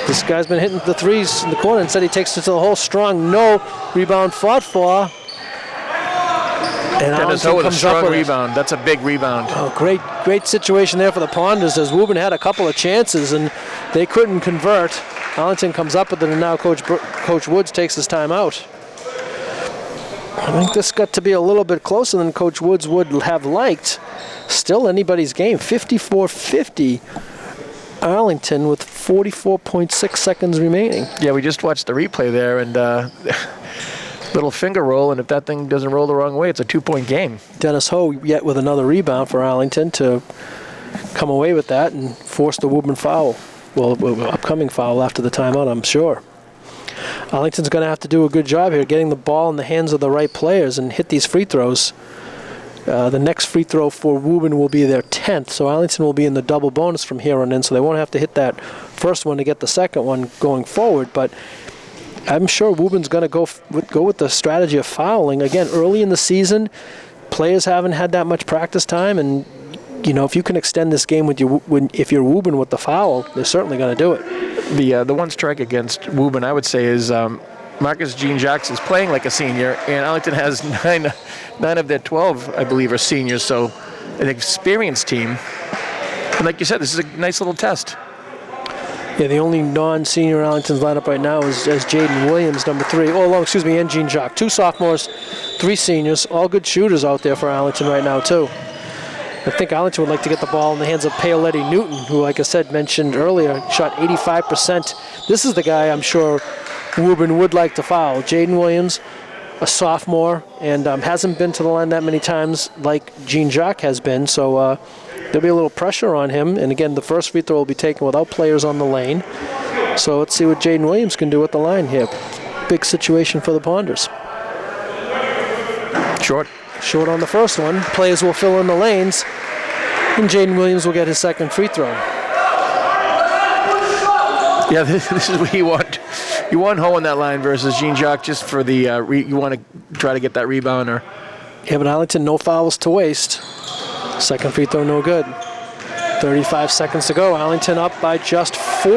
This guy's been hitting the threes in the corner. Instead he takes it to the hole strong. No rebound fought for. And Dennis Ho with a strong rebound. That's a big rebound. Oh, great situation there for the Ponders as Woburn had a couple of chances and they couldn't convert. Arlington comes up with it and now Coach Woods takes his time out. I think this got to be a little bit closer than Coach Woods would have liked. Still anybody's game, 54-50. Arlington with 44.6 seconds remaining. Yeah, we just watched the replay there and little finger roll, and if that thing doesn't roll the wrong way, it's a 2-point game. Dennis Ho yet with another rebound for Arlington to come away with that and force the Woburn foul. Well, upcoming foul after the timeout, I'm sure. Arlington's going to have to do a good job here getting the ball in the hands of the right players and hit these free throws. The next free throw for Woburn will be their 10th, so Arlington will be in the double bonus from here on in, so they won't have to hit that first one to get the second one going forward, but I'm sure Woburn's going to go with the strategy of fouling. Again, early in the season, players haven't had that much practice time, and if you can extend this game if you're Woburn with the foul, they're certainly going to do it. The one strike against Woburn, I would say, is Marcus Jean-Jacques is playing like a senior, and Arlington has nine of their 12, I believe, are seniors, so an experienced team. And like you said, this is a nice little test. Yeah, the only non-senior in Arlington's lineup right now is Jayden Williams, number 3. And Jean-Jacques. 2 sophomores, 3 seniors, all good shooters out there for Arlington right now, too. I think Arlington would like to get the ball in the hands of Paoletti Newton, who, like I said, mentioned earlier, shot 85%. This is the guy I'm sure Woburn would like to foul. Jayden Williams, a sophomore, and hasn't been to the line that many times like Jean-Jacques has been, so there'll be a little pressure on him. And again, the first free throw will be taken without players on the lane. So let's see what Jayden Williams can do at the line here. Big situation for the Ponders. Short on the first one. Players will fill in the lanes, and Jayden Williams will get his second free throw. Yeah, this is what you want. You want Ho on that line versus Jean-Jacques just for the you want to try to get that rebounder. Yeah, but Arlington, no fouls to waste. Second free throw, no good. 35 seconds to go. Arlington up by just 4.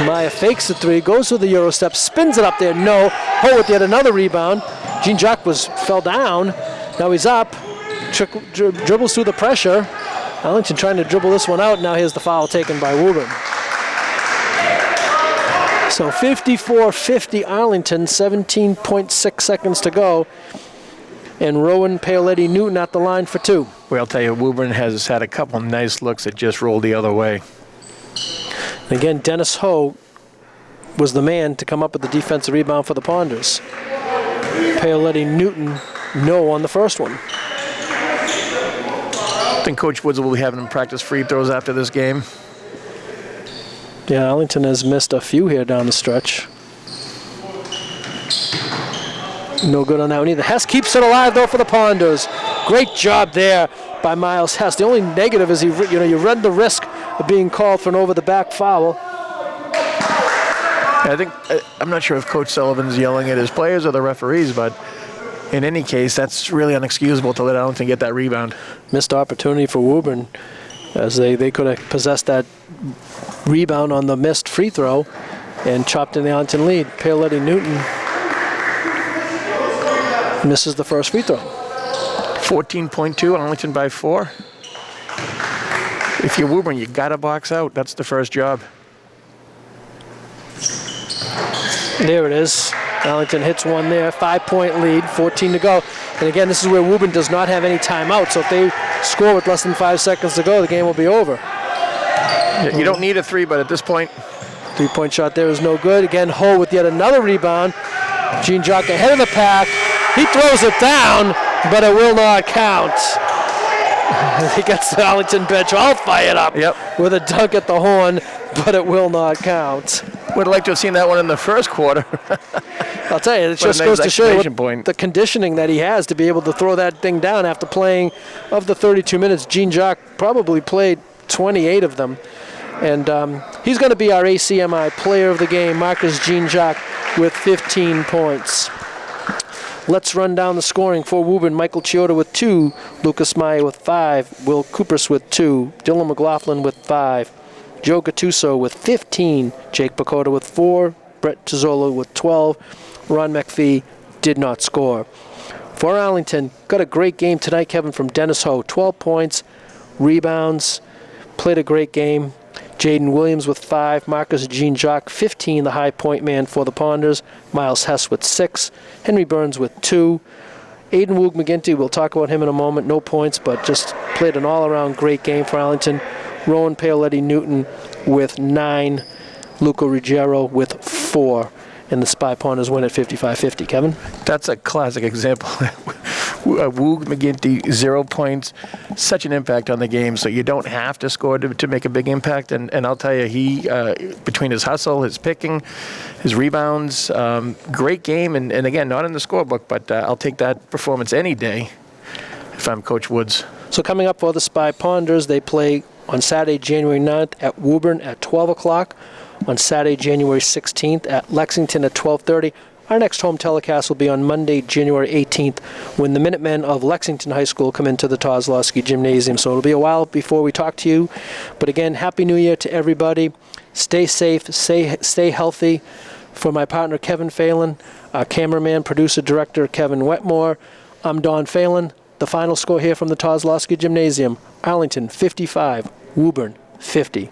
Maya fakes the 3, goes with the Euro step, spins it up there. No. Ho with yet another rebound. Jean-Jacques fell down. Now he's up. Dribbles through the pressure. Arlington trying to dribble this one out. Now here's the foul taken by Woburn. So 54-50 Arlington, 17.6 seconds to go. And Rowan Paoletti Newton at the line for 2. Well, I'll tell you, Woburn has had a couple nice looks that just rolled the other way. And again, Dennis Ho was the man to come up with the defensive rebound for the Ponders. Paoletti Newton, no on the first one. I think Coach Woods will be having him practice free throws after this game. Yeah, Arlington has missed a few here down the stretch. No good on that one either. Hess keeps it alive, though, for the Ponders. Great job there by Miles Hess. The only negative is you run the risk of being called for an over-the-back foul. I'm not sure if Coach Sullivan's yelling at his players or the referees, but in any case, that's really unexcusable to let Arlington get that rebound. Missed opportunity for Woburn, as they could have possessed that rebound on the missed free throw and chopped in the Arlington lead. Paoletti Newton misses the first free throw. 14.2, Arlington by 4. If you're Woburn, you got to box out. That's the first job. There it is. Arlington hits one there. 5-point lead, 14 to go. And again, this is where Woburn does not have any timeout. So if they score with less than 5 seconds to go, the game will be over. You don't need a 3, but at this point. 3-point shot there is no good. Again, Ho with yet another rebound. Jean-Jacques ahead of the pack. He throws it down, but it will not count. He gets the Arlington bench all fired up with a dunk at the horn, but it will not count. Would have liked to have seen that one in the first quarter. I'll tell you, it just goes to show you the conditioning that he has to be able to throw that thing down after playing, of the 32 minutes, Jean-Jacques probably played 28 of them. And he's going to be our ACMi player of the game, Marcus Jean-Jacques, with 15 points. Let's run down the scoring for Woburn. Michael Chioda with 2, Lucas Meyer with 5, Will Coopers with 2, Dylan McLaughlin with 5, Joe Gattuso with 15, Jake Pacoda with 4, Brett Tizzola with 12, Ron McPhee did not score. For Arlington, got a great game tonight, Kevin, from Dennis Ho. 12 points, rebounds, played a great game. Jayden Williams with 5, Marcus Jean-Jacques 15, the high point man for the Ponders, Miles Hess with 6, Henry Burns with 2, Aiden Woog McGinty, we'll talk about him in a moment, no points, but just played an all-around great game for Arlington. Rowan Paoletti Newton with 9, Luca Ruggiero with 4, and the Spy Ponders win at 55-50. Kevin? That's a classic example. Woog McGinty, 0 points, such an impact on the game, so you don't have to score to make a big impact. And I'll tell you, he, between his hustle, his picking, his rebounds, great game. And again, not in the scorebook, but I'll take that performance any day if I'm Coach Woods. So coming up for the Spy Ponders, they play on Saturday, January 9th at Woburn at 12 o'clock. On Saturday, January 16th at Lexington at 12:30. Our next home telecast will be on Monday, January 18th, when the Minutemen of Lexington High School come into the Kozlowski Gymnasium. So it'll be a while before we talk to you. But again, Happy New Year to everybody. Stay safe, stay healthy. For my partner, Kevin Phelan, our cameraman, producer, director, Kevin Wetmore, I'm Don Phelan. The final score here from the Kozlowski Gymnasium, Arlington 55, Woburn 50.